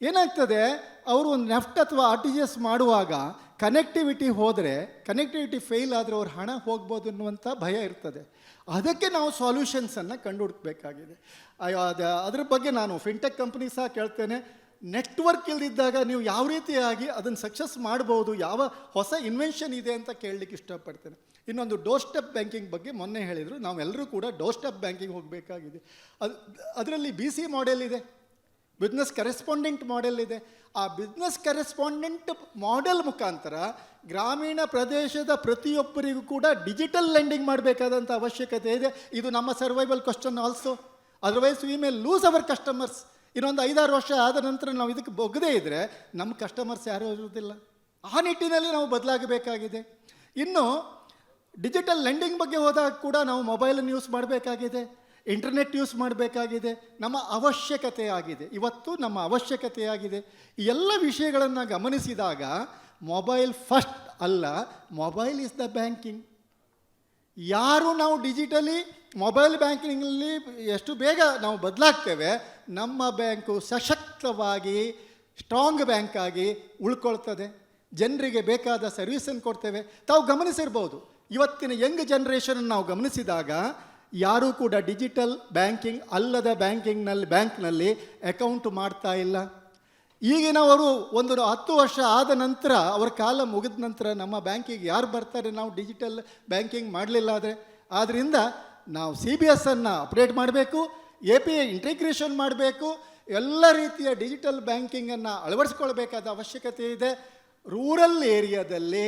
ಏನಾಗ್ತದೆ, ಅವರು ಒಂದು ನೆಫ್ಟ್ ಅಥವಾ RTGS ಮಾಡುವಾಗ ಕನೆಕ್ಟಿವಿಟಿ ಹೋದರೆ, ಕನೆಕ್ಟಿವಿಟಿ ಫೇಲ್ ಆದರೆ ಅವ್ರ ಹಣ ಹೋಗ್ಬೋದು ಅನ್ನುವಂಥ ಭಯ ಇರ್ತದೆ. ಅದಕ್ಕೆ ನಾವು ಸಾಲ್ಯೂಷನ್ಸನ್ನು ಕಂಡುಹುಡುಕಬೇಕಾಗಿದೆ. ಅದ್ರ ಬಗ್ಗೆ ನಾನು ಫಿನ್ಟೆಕ್ ಕಂಪ್ನಿ ಸಹ ಕೇಳ್ತೇನೆ. ನೆಟ್ವರ್ಕ್ ಇಲ್ದಿದ್ದಾಗ ನೀವು ಯಾವ ರೀತಿಯಾಗಿ ಅದನ್ನು ಸಕ್ಸಸ್ ಮಾಡ್ಬೋದು, ಯಾವ ಹೊಸ ಇನ್ವೆನ್ಷನ್ ಇದೆ ಅಂತ ಕೇಳಲಿಕ್ಕೆ ಇಷ್ಟಪಡ್ತೇನೆ. ಇನ್ನೊಂದು ಡೋರ್ ಸ್ಟೆಪ್ ಬ್ಯಾಂಕಿಂಗ್ ಬಗ್ಗೆ ಮೊನ್ನೆ ಹೇಳಿದರು, ನಾವೆಲ್ಲರೂ ಕೂಡ ಡೋರ್ ಸ್ಟೆಪ್ ಬ್ಯಾಂಕಿಂಗ್ ಹೋಗಬೇಕಾಗಿದೆ. ಅದರಲ್ಲಿ BC ಮಾಡೆಲ್ ಇದೆ. ಬಿಸ್ನೆಸ್ ಕರೆಸ್ಪಾಂಡೆಂಟ್ ಮಾಡೆಲ್ ಇದೆ. ಆ ಬಿಸ್ನೆಸ್ ಕರೆಸ್ಪಾಂಡೆಂಟ್ ಮಾಡೆಲ್ ಮುಖಾಂತರ ಗ್ರಾಮೀಣ ಪ್ರದೇಶದ ಪ್ರತಿಯೊಬ್ಬರಿಗೂ ಕೂಡ ಡಿಜಿಟಲ್ ಲೆಂಡಿಂಗ್ ಮಾಡಬೇಕಾದಂಥ ಅವಶ್ಯಕತೆ ಇದೆ. ಇದು ನಮ್ಮ survival question also. Otherwise we may lose our customers. ಇನ್ನೊಂದು 5-6 ವರ್ಷ ಆದ ನಂತರ ನಾವು ಇದಕ್ಕೆ ಬೊಗದೇ ಇದ್ದರೆ ನಮ್ಮ ಕಸ್ಟಮರ್ಸ್ ಯಾರೂ ಇರುವುದಿಲ್ಲ. ಆ ನಿಟ್ಟಿನಲ್ಲಿ ನಾವು ಬದಲಾಗಬೇಕಾಗಿದೆ. ಇನ್ನು ಡಿಜಿಟಲ್ ಲೆಂಡಿಂಗ್ ಬಗ್ಗೆ ಹೋದಾಗ ಕೂಡ ನಾವು ಮೊಬೈಲನ್ನು ಯೂಸ್ ಮಾಡಬೇಕಾಗಿದೆ, ಇಂಟರ್ನೆಟ್ ಯೂಸ್ ಮಾಡಬೇಕಾಗಿದೆ. ನಮ್ಮ ಅವಶ್ಯಕತೆ ಆಗಿದೆ, ಇವತ್ತು ನಮ್ಮ ಅವಶ್ಯಕತೆಯಾಗಿದೆ. ಈ ಎಲ್ಲ ವಿಷಯಗಳನ್ನು ಗಮನಿಸಿದಾಗ ಮೊಬೈಲ್ ಫಸ್ಟ್ ಅಲ್ಲ, ಮೊಬೈಲ್ ಇಸ್ ದ ಬ್ಯಾಂಕಿಂಗ್. ಯಾರು ನಾವು ಡಿಜಿಟಲಿ ಮೊಬೈಲ್ ಬ್ಯಾಂಕಿಂಗಲ್ಲಿ ಎಷ್ಟು ಬೇಗ ನಾವು ಬದಲಾಗ್ತೇವೆ, ನಮ್ಮ ಬ್ಯಾಂಕು ಸಶಕ್ತವಾಗಿ ಸ್ಟ್ರಾಂಗ್ ಬ್ಯಾಂಕ್ ಆಗಿ ಉಳ್ಕೊಳ್ತದೆ. ಜನರಿಗೆ ಬೇಕಾದ ಸರ್ವಿಸನ್ನು ಕೊಡ್ತೇವೆ. ತಾವು ಗಮನಿಸಿರ್ಬೋದು, ಇವತ್ತಿನ ಯಂಗ್ ಜನ್ರೇಷನ್ ನಾವು ಗಮನಿಸಿದಾಗ ಯಾರೂ ಕೂಡ ಡಿಜಿಟಲ್ ಬ್ಯಾಂಕಿಂಗ್ ಅಲ್ಲದ ಬ್ಯಾಂಕ್ನಲ್ಲಿ ಅಕೌಂಟ್ ಮಾಡ್ತಾ ಇಲ್ಲ. ಈಗಿನವರು ಒಂದು 10 ವರ್ಷ ಆದ ನಂತರ, ಅವರ ಕಾಲ ಮುಗಿದ ನಂತರ ನಮ್ಮ ಬ್ಯಾಂಕಿಗೆ ಯಾರು ಬರ್ತಾರೆ ನಾವು ಡಿಜಿಟಲ್ ಬ್ಯಾಂಕಿಂಗ್ ಮಾಡಲಿಲ್ಲ ಆದರೆ? ಆದ್ದರಿಂದ ನಾವು CBS ಅನ್ನು ಅಪ್ಡೇಟ್ ಮಾಡಬೇಕು, API ಇಂಟಿಗ್ರೇಷನ್ ಮಾಡಬೇಕು, ಎಲ್ಲ ರೀತಿಯ ಡಿಜಿಟಲ್ ಬ್ಯಾಂಕಿಂಗನ್ನು ಅಳವಡಿಸ್ಕೊಳ್ಬೇಕಾದ ಅವಶ್ಯಕತೆ ಇದೆ. ರೂರಲ್ ಏರಿಯಾದಲ್ಲಿ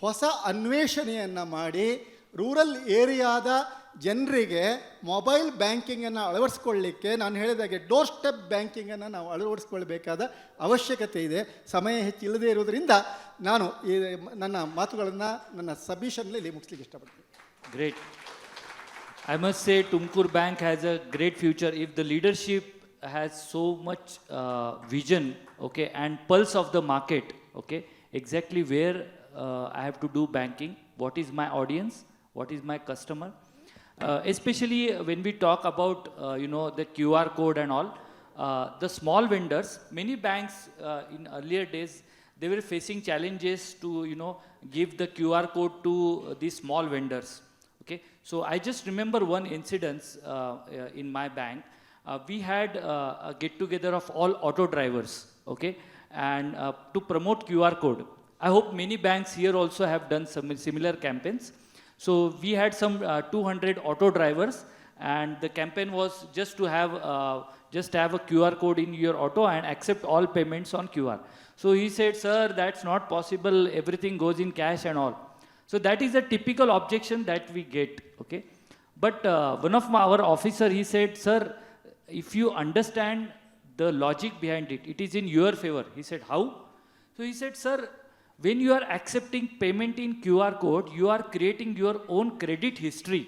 ಹೊಸ ಅನ್ವೇಷಣೆಯನ್ನು ಮಾಡಿ ರೂರಲ್ ಏರಿಯಾದ ಜನರಿಗೆ ಮೊಬೈಲ್ ಬ್ಯಾಂಕಿಂಗನ್ನು ಅಳವಡಿಸ್ಕೊಳ್ಳಿಕ್ಕೆ ನಾನು ಹೇಳಿದಾಗೆ ಡೋರ್ ಸ್ಟೆಪ್ ಬ್ಯಾಂಕಿಂಗನ್ನು ನಾವು ಅಳವಡಿಸ್ಕೊಳ್ಬೇಕಾದ ಅವಶ್ಯಕತೆ ಇದೆ. ಸಮಯ ಹೆಚ್ಚಿಲ್ಲದೆ ಇರುವುದರಿಂದ ನಾನು ಈ ನನ್ನ ಮಾತುಗಳನ್ನು ನನ್ನ ಸಬ್ಮಿಷನ್ನಲ್ಲಿ ಮುಗಿಸ್ಲಿಕ್ಕೆ ಇಷ್ಟಪಡ್ತೀನಿ. Great. I must say Tumkur Bank has a great future if the leadership has so much vision, okay, and pulse of the market, okay, exactly where I have to do banking, what is my audience, what is my customer. Especially when we talk about, the QR code and all, the small vendors, many banks in earlier days, they were facing challenges to, give the QR code to these small vendors. Okay, so I just remember one incident in my bank. We had a get-together of all auto drivers, okay, and to promote QR code. I hope many banks here also have done some similar campaigns. So we had some 200 auto drivers, and the campaign was just to have a QR code in your auto and accept all payments on QR. So he said, "Sir, that's not possible. Everything goes in cash and all." So that is a typical objection that we get, okay. But one of our officer, he said, "Sir, if you understand the logic behind it, it is in your favor." He said, "How?" So he said, "Sir, when you are accepting payment in QR code, you are creating your own credit history.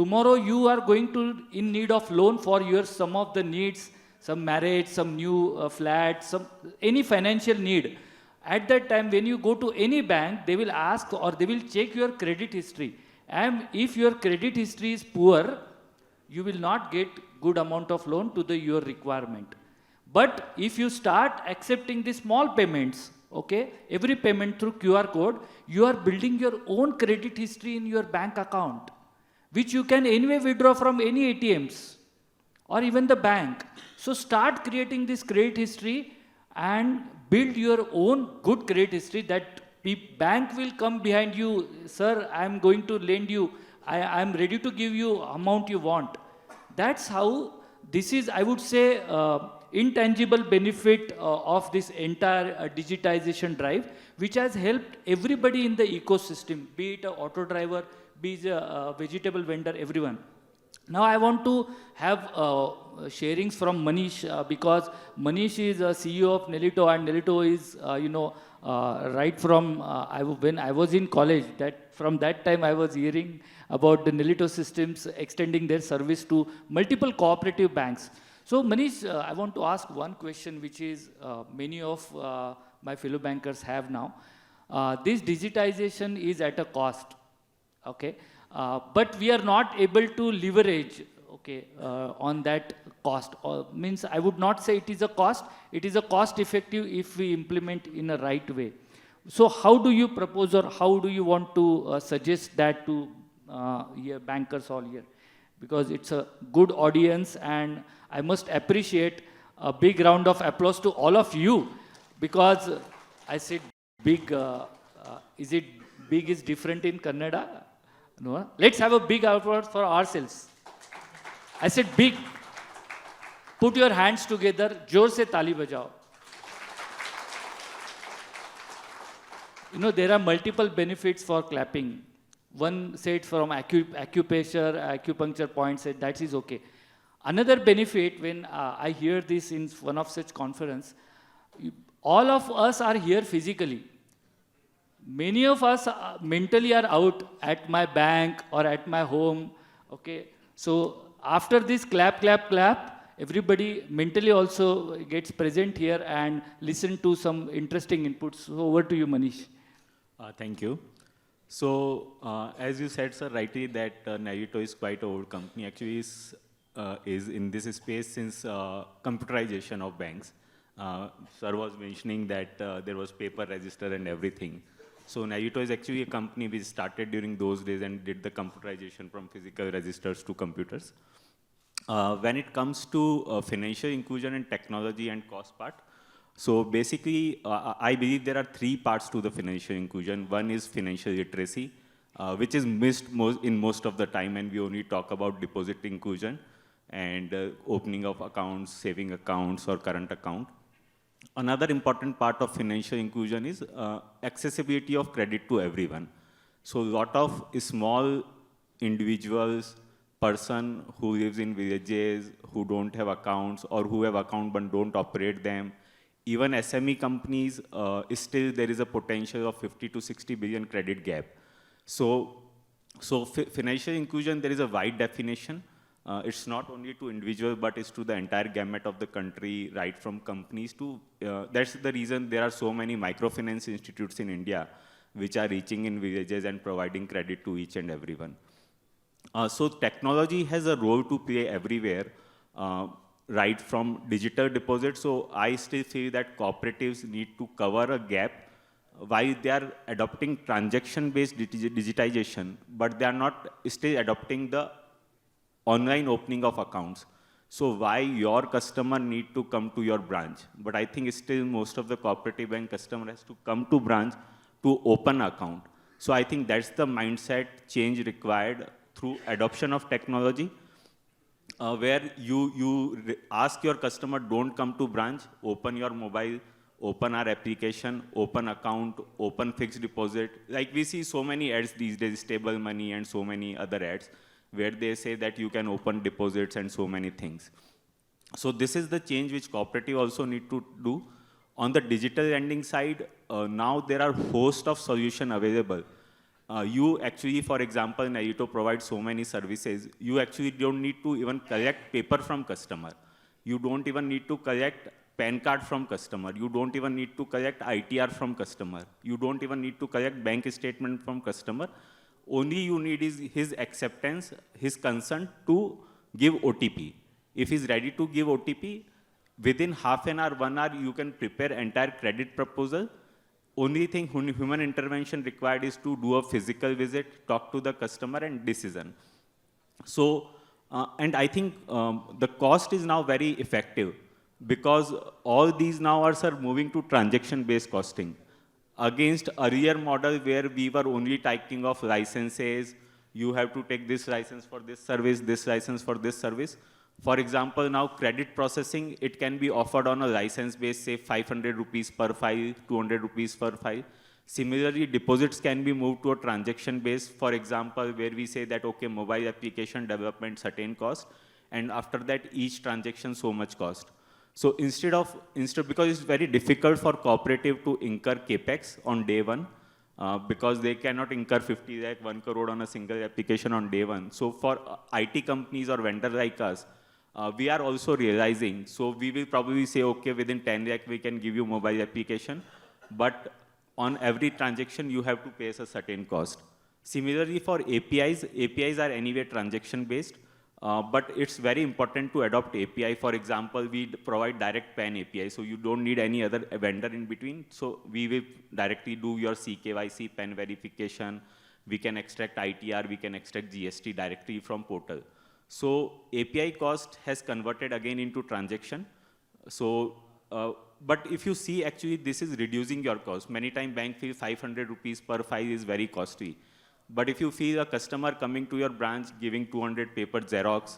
Tomorrow you are going to in need of loan for your some of the needs, some marriage, some new flat, any financial need. At that time, when you go to any bank, they will ask or they will check your credit history. And if your credit history is poor, you will not get good amount of loan to your requirement. But if you start accepting the small payments, okay, every payment through QR code, you are building your own credit history in your bank account, which you can anyway withdraw from any ATMs or even the bank. So start creating this credit history and build your own good credit history that bank will come behind you. Sir, I am going to lend you. I am ready to give you amount you want. That's how this is, I would say, intangible benefit of this entire digitization drive, which has helped everybody in the ecosystem, be it an auto driver, be it a vegetable vendor, everyone. Now I want to have sharings from Manish because Manish is a CEO of Nelito, and Nelito is, right from when I was in college, from that time I was hearing about the Nelito systems extending their service to multiple cooperative banks. So Manish, I want to ask one question which is many of my fellow bankers have now. This digitization is at a cost, okay? But we are not able to leverage, okay, on that cost. Means I would not say it is a cost. It is a cost effective if we implement in a right way. So how do you propose, or how do you want to suggest that to bankers all here? Because it's a good audience, and I must appreciate a big round of applause to all of you, because I said big. Is it big is different in Kannada? No. Let's have a big applause for ourselves. I said big. Put your hands together, जोर से ताली बजाओ. You know, there are multiple benefits for clapping. One said from acupuncture point said that is okay. Another benefit when I hear this in one of such conference, all of us are here physically. Many of us mentally are out at my bank or at my home. Okay, so after this clap, clap, clap, everybody mentally also gets present here and listen to some interesting inputs. So over to you, Manish. Thank you. So, as you said, sir, rightly that Navito is quite an old company. Actually, is in this space since computerization of banks. Sir was mentioning that there was paper register and everything. So, Navito is actually a company which started during those days and did the computerization from physical registers to computers. When it comes to financial inclusion and technology and cost part, so basically, I believe there are three parts to the financial inclusion. One is financial literacy, which is missed in most of the time, and we only talk about deposit inclusion and opening of accounts, saving accounts, or current account. Another important part of financial inclusion is accessibility of credit to everyone. So a lot of small individuals, person who lives in villages, who don't have accounts, or who have accounts but don't operate them, even SME companies, still there is a potential of 50 to 60 billion credit gap. So financial inclusion, there is a wide definition. It's not only to individuals, but it's to the entire gamut of the country, right from companies to, that's the reason there are so many microfinance institutes in India, which are reaching in villages and providing credit to each and everyone. So technology has a role to play everywhere. Right from digital deposits. So I still feel that cooperatives need to cover a gap while they are adopting transaction-based digitization, but they are not still adopting the online opening of accounts. So why your customer need to come to your branch? But I think still most of the cooperative bank customer has to come to branch to open account. So I think that's the mindset change required through adoption of technology. Where you ask your customer, don't come to branch, open your mobile, open our application, open account, open fixed deposit. Like we see so many ads these days, stable money and so many other ads, where they say that you can open deposits and so many things. So this is the change which cooperative also need to do. On the digital lending side, now there are host of solution available. You actually, for example, Navito provides so many services, you actually don't need to even collect paper from customer. You don't even need to collect PAN card from customer. You don't even need to collect ITR from customer. You don't even need to collect bank statement from customer. Only you need is his acceptance, his consent to give OTP. If he's ready to give OTP, within half an hour, 1 hour, you can prepare entire credit proposal. Only thing human intervention required is to do a physical visit, talk to the customer, and decision. So, and I think the cost is now very effective because all these now are moving to transaction-based costing. Against earlier model where we were only taking off licenses, you have to take this license for this license for this service. For example, now credit processing, it can be offered on a license base, say 500 rupees per file, 200 rupees per file. Similarly, deposits can be moved to a transaction base, for example, where we say that, okay, mobile application development, certain cost, and after that, each transaction so much cost. So instead, because it's very difficult for cooperative to incur capex on day one, because they cannot incur 50 lakh, 1 crore on a single application on day one. So for IT companies or vendors like us, we are also realizing, so we will probably say, okay, within 10 lakh, we can give you mobile application, but on every transaction, you have to pay us a certain cost. Similarly, for APIs are anyway transaction-based, but it's very important to adopt API. For example, we provide direct PAN API, so you don't need any other vendor in between. So we will directly do your CKYC, PAN verification. We can extract ITR, we can extract GST directly from portal. So API cost has converted again into transaction. So, but if you see, actually, this is reducing your cost. Many times bank feel 500 rupees per file is very costly. But if you feel a customer coming to your branch, giving 200 paper Xerox,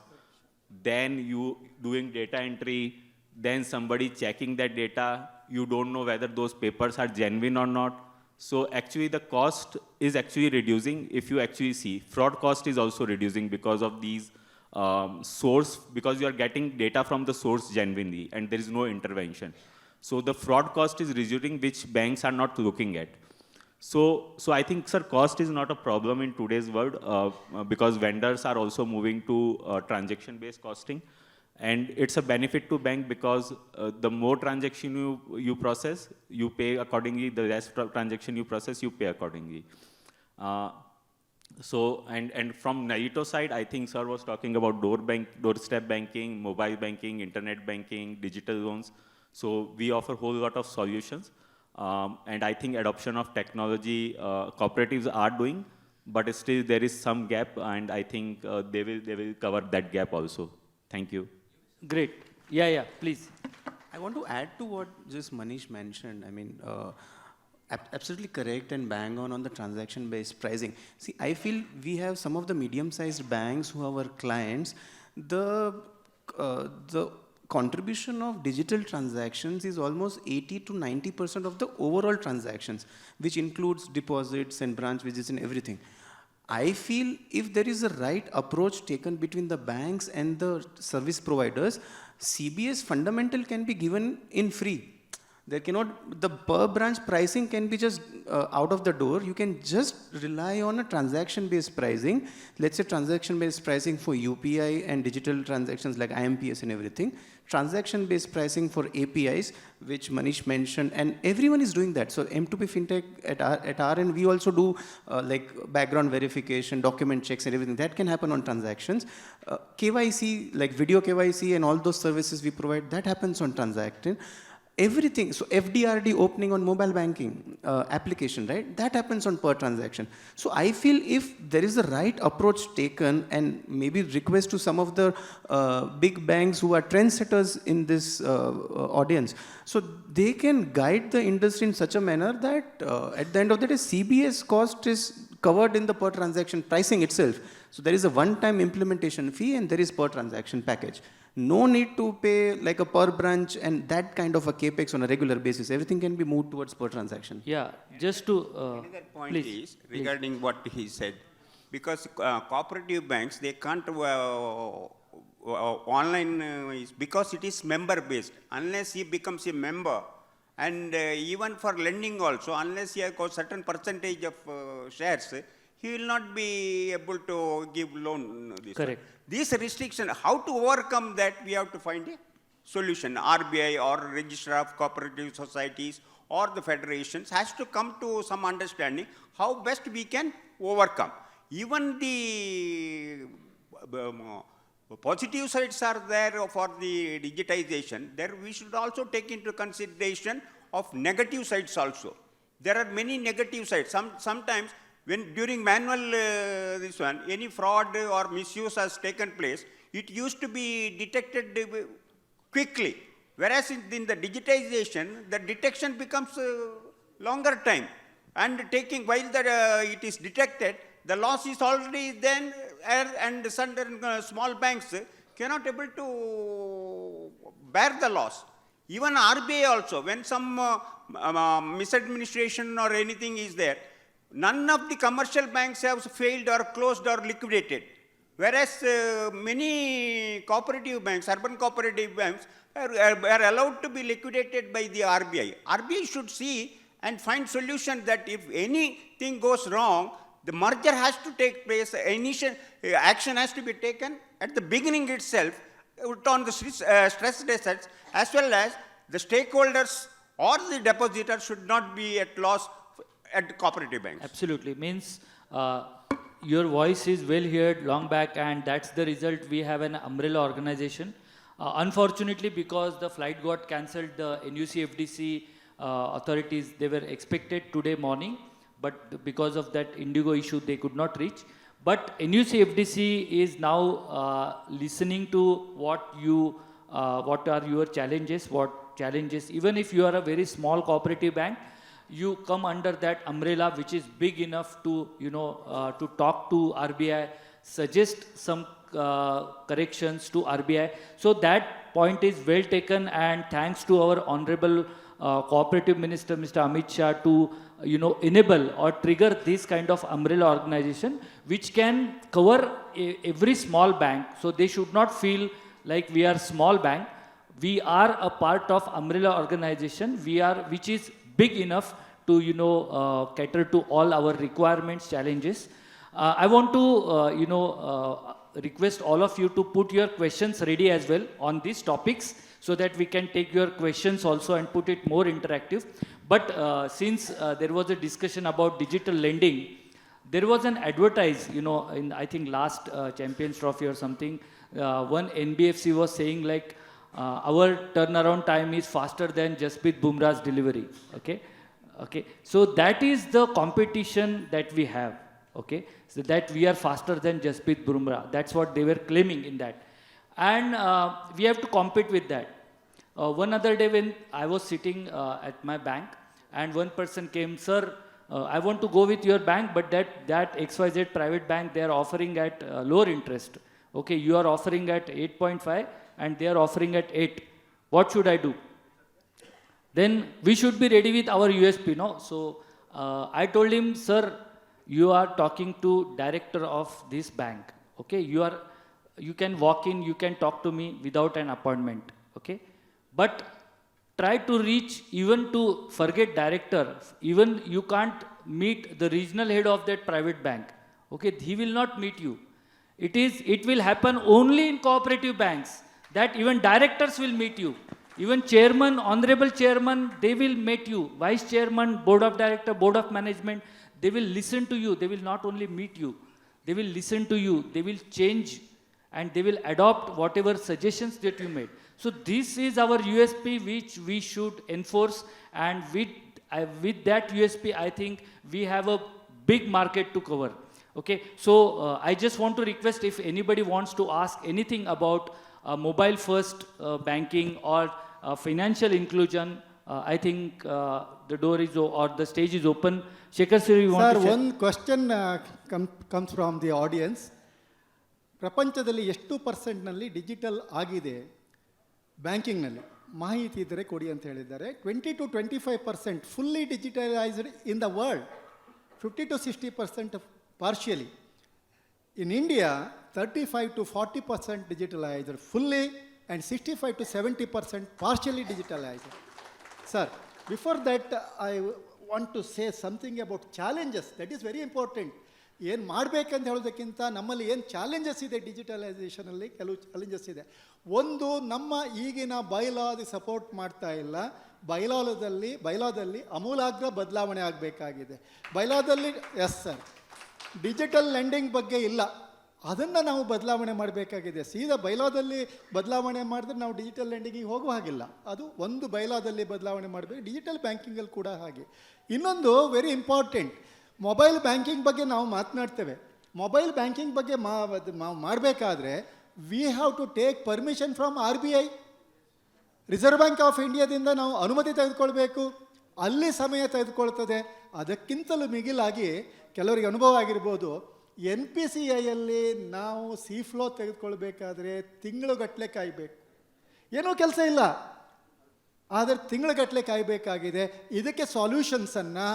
then you doing data entry, then somebody checking that data, you don't know whether those papers are genuine or not. So actually the cost is actually reducing. If you actually see, fraud cost is also reducing because of these source, because you are getting data from the source genuinely and there is no intervention. So the fraud cost is reducing, which banks are not looking at. So I think, sir, cost is not a problem in today's world because vendors are also moving to transaction-based costing. And it's a benefit to bank because the more transaction you process, you pay accordingly. The less transaction you process, you pay accordingly. And from Naito side, I think sir was talking about doorstep banking, mobile banking, internet banking, digital loans. So we offer a whole lot of solutions. And I think adoption of technology, cooperatives are doing, but still there is some gap, and I think they will cover that gap also. Thank you. Great. Yeah, please. I want to add to what just Manish mentioned. I mean, absolutely correct and bang on the transaction-based pricing. See, I feel we have some of the medium-sized banks who are our clients. The contribution of digital transactions is almost 80 to 90% of the overall transactions, which includes deposits and branch visits and everything. I feel if there is a right approach taken between the banks and the service providers, CBS fundamental can be given in free. There cannot, the per branch pricing can be just out of the door. You can just rely on a transaction-based pricing. Let's say transaction-based pricing for UPI and digital transactions like IMPS and everything. Transaction-based pricing for APIs, which Manish mentioned, and everyone is doing that. So M2P FinTech at our end, we also do like background verification, document checks and everything. That can happen on transactions. KYC, like video KYC and all those services we provide, that happens on transaction. Everything, so FDRD opening on mobile banking application, right? That happens on per transaction. So I feel if there is a right approach taken and maybe request to some of the big banks who are trendsetters in this audience, so they can guide the industry in such a manner that at the end of the day, CBS cost is covered in the per transaction pricing itself. So there is a one-time implementation fee and there is per transaction package. No need to pay like a per branch and that kind of a capex on a regular basis. Everything can be moved towards per transaction. Yeah, just to Another point please, is regarding what he said, because cooperative banks, they can't online is because it is member based. Unless he becomes a member, and even for lending also, unless he has got certain percentage of shares, he will not be able to give loan. Correct. This restriction, how to overcome that, we have to find a solution. RBI or Register of Cooperative Societies or the federations has to come to some understanding how best we can overcome. Even the positive sides are there for the digitization. There we should also take into consideration of negative sides also. There are many negative sides. Sometimes when during manual this one, any fraud or misuse has taken place, it used to be detected quickly. Whereas in the digitization, the detection becomes longer time. And taking, while it is detected, the loss is already then, and certain small banks cannot able to bear the loss. Even RBI also, when some misadministration or anything is there, none of the commercial banks have failed or closed or liquidated. Whereas many cooperative banks, urban cooperative banks, are allowed to be liquidated by the RBI. RBI should see and find solution that if anything goes wrong, the merger has to take place, initial action has to be taken at the beginning itself on the stressed assets, as well as the stakeholders or the depositors should not be at loss at cooperative banks. absolutely. Means your voice is well heard long back, and that's the result. We have an umbrella organization. Unfortunately, because the flight got cancelled, the NUC FDC authorities, they were expected today morning, but because of that Indigo issue, they could not reach. But NUC FDC is now listening to what are your challenges, even if you are a very small cooperative bank, you come under that umbrella, which is big enough to, to talk to RBI, suggest some corrections to RBI. So that point is well taken, and thanks to our honorable cooperative minister, Mr. Amit Shah, to enable or trigger this kind of umbrella organization, which can cover every small bank. So they should not feel like we are small bank. We are a part of umbrella organization. Which is big enough to cater to all our requirements, challenges. I want to request all of you to put your questions ready as well on these topics, so that we can take your questions also and put it more interactive. But since there was a discussion about digital lending, there was an advertise, in I think last Champions Trophy or something, one NBFC was saying like, our turnaround time is faster than Jasprit Bumrah's delivery. Okay. So that is the competition that we have. Okay. So that we are faster than Jasprit Bumrah. That's what they were claiming in that. And we have to compete with that. One other day when I was sitting at my bank, and one person came, sir, I want to go with your bank, but that XYZ private bank, they are offering at lower interest. Okay, you are offering at 8.5 and they are offering at 8. What should I do? Then we should be ready with our USP, no? So I told him, sir, you are talking to director of this bank. Okay, you can walk in, you can talk to me without an appointment. Okay, but try to reach, even to forget director, even you can't meet the regional head of that private bank. Okay, he will not meet you. It will happen only in cooperative banks that even directors will meet you. Even chairman, honorable chairman, they will meet you. Vice chairman, board of director, board of management, they will listen to you. They will not only meet you, they will listen to you. They will change and they will adopt whatever suggestions that you made. So this is our USP which we should enforce, and with that USP, I think we have a big market to cover. Okay, so I just want to request, if anybody wants to ask anything about mobile first banking or financial inclusion, I think the door is or the stage is open. Shekhar sir, you want Sir, to share? one question comes from the audience. ಪ್ರಪಂಚದಲ್ಲಿ ಎಷ್ಟು ಪರ್ಸೆಂಟ್ನಲ್ಲಿ digital ಆಗಿದೆ ಬ್ಯಾಂಕಿಂಗ್ನಲ್ಲಿ ಮಾಹಿತಿ ಇದ್ದರೆ ಕೊಡಿ ಅಂತ ಹೇಳಿದ್ದಾರೆ. 20-25% fully digitalised in the world, 50-60% partially. In India 35-40% digitalized fully and 65-70% partially digitalized. Sir, before that I want to say something about challenges. That is very important. ಏನು ಮಾಡಬೇಕಂತ ಹೇಳೋದಕ್ಕಿಂತ ನಮ್ಮಲ್ಲಿ ಏನು ಚಾಲೆಂಜಸ್ ಇದೆ ಡಿಜಿಟಲೈಸೇಷನಲ್ಲಿ, ಕೆಲವು ಚಾಲೆಂಜಸ್ ಇದೆ. ಒಂದು, ನಮ್ಮ ಈಗಿನ ಬೈಲಾದಿ ಸಪೋರ್ಟ್ ಮಾಡ್ತಾ ಇಲ್ಲ. ಬೈಲಾದಲ್ಲಿ ಅಮೂಲಾಗ್ರ ಬದಲಾವಣೆ ಆಗಬೇಕಾಗಿದೆ. ಬೈಲಾದಲ್ಲಿ ಎಸ್ ಸರ್, ಡಿಜಿಟಲ್ ಲೆಂಡಿಂಗ್ ಬಗ್ಗೆ ಇಲ್ಲ, ಅದನ್ನು ನಾವು ಬದಲಾವಣೆ ಮಾಡಬೇಕಾಗಿದೆ. ಸೀದಾ ಬೈಲಾದಲ್ಲಿ ಬದಲಾವಣೆ ಮಾಡಿದ್ರೆ ನಾವು ಡಿಜಿಟಲ್ ಲೆಂಡಿಂಗಿಗೆ ಹೋಗುವ ಹಾಗಿಲ್ಲ. ಅದು ಒಂದು ಬೈಲಾದಲ್ಲಿ ಬದಲಾವಣೆ ಮಾಡಬೇಕು. ಡಿಜಿಟಲ್ ಬ್ಯಾಂಕಿಂಗಲ್ಲಿ ಕೂಡ ಹಾಗೆ. ಇನ್ನೊಂದು ವೆರಿ ಇಂಪಾರ್ಟೆಂಟ್, ಮೊಬೈಲ್ ಬ್ಯಾಂಕಿಂಗ್ ಬಗ್ಗೆ ನಾವು ಮಾತನಾಡ್ತೇವೆ. ಮೊಬೈಲ್ ಬ್ಯಾಂಕಿಂಗ್ ಬಗ್ಗೆ ಮಾಡಬೇಕಾದ್ರೆ we have to take permission from RBI, reserve bank of ಇಂಡಿಯಾದಿಂದ ನಾವು ಅನುಮತಿ ತೆಗೆದುಕೊಳ್ಬೇಕು. ಅಲ್ಲಿ ಸಮಯ ತೆಗೆದುಕೊಳ್ತದೆ. ಅದಕ್ಕಿಂತಲೂ ಮಿಗಿಲಾಗಿ ಕೆಲವರಿಗೆ ಅನುಭವ ಆಗಿರ್ಬೋದು, NPCIಯಲ್ಲಿ ನಾವು ಫ್ಲೋ ತೆಗೆದುಕೊಳ್ಬೇಕಾದ್ರೆ ತಿಂಗಳುಗಟ್ಟಲೆ ಕಾಯಬೇಕು. ಏನೂ ಕೆಲಸ ಇಲ್ಲ, ಆದರೆ ತಿಂಗಳುಗಟ್ಟಲೆ ಕಾಯಬೇಕಾಗಿದೆ. ಇದಕ್ಕೆ ಸಾಲ್ಯೂಷನ್ಸನ್ನು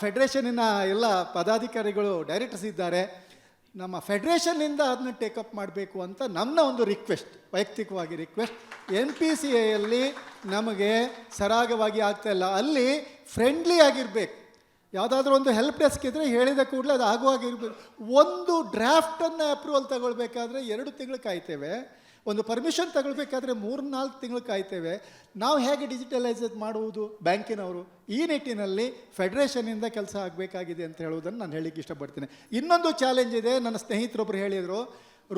ಫೆಡ್ರೇಷನಿನ ಎಲ್ಲ ಪದಾಧಿಕಾರಿಗಳು, ಡೈರೆಕ್ಟರ್ಸ್ ಇದ್ದಾರೆ, ನಮ್ಮ ಫೆಡ್ರೇಷನ್ನಿಂದ ಅದನ್ನ ಟೇಕಪ್ ಮಾಡಬೇಕು ಅಂತ ನನ್ನ ಒಂದು ರಿಕ್ವೆಸ್ಟ್, ವೈಯಕ್ತಿಕವಾಗಿ ರಿಕ್ವೆಸ್ಟ್. NPCIಯಲ್ಲಿ ನಮಗೆ ಸರಾಗವಾಗಿ ಆಗ್ತಾಯಿಲ್ಲ. ಅಲ್ಲಿ ಫ್ರೆಂಡ್ಲಿ ಆಗಿರಬೇಕು. ಯಾವುದಾದ್ರೂ ಒಂದು ಹೆಲ್ಪ್ ಡೆಸ್ಕ್ ಇದ್ದರೆ ಹೇಳಿದ ಕೂಡಲೇ ಅದು ಆಗುವಾಗಿರ್ಬೇಕು. ಒಂದು ಡ್ರಾಫ್ಟನ್ನು ಅಪ್ರೂವಲ್ ತಗೊಳ್ಬೇಕಾದ್ರೆ 2 ತಿಂಗಳು ಕಾಯ್ತೇವೆ. ಒಂದು ಪರ್ಮಿಷನ್ ತಗೊಳ್ಬೇಕಾದ್ರೆ 3-4 ತಿಂಗಳು ಕಾಯ್ತೇವೆ. ನಾವು ಹೇಗೆ ಡಿಜಿಟಲೈಸ್ ಮಾಡುವುದು ಬ್ಯಾಂಕಿನವರು? ಈ ನಿಟ್ಟಿನಲ್ಲಿ ಫೆಡ್ರೇಷನಿಂದ ಕೆಲಸ ಆಗಬೇಕಾಗಿದೆ ಅಂತ ಹೇಳುವುದನ್ನು ನಾನು ಹೇಳಲಿಕ್ಕೆ ಇಷ್ಟಪಡ್ತೀನಿ. ಇನ್ನೊಂದು ಚಾಲೆಂಜ್ ಇದೆ. ನನ್ನ ಸ್ನೇಹಿತರೊಬ್ಬರು ಹೇಳಿದರು,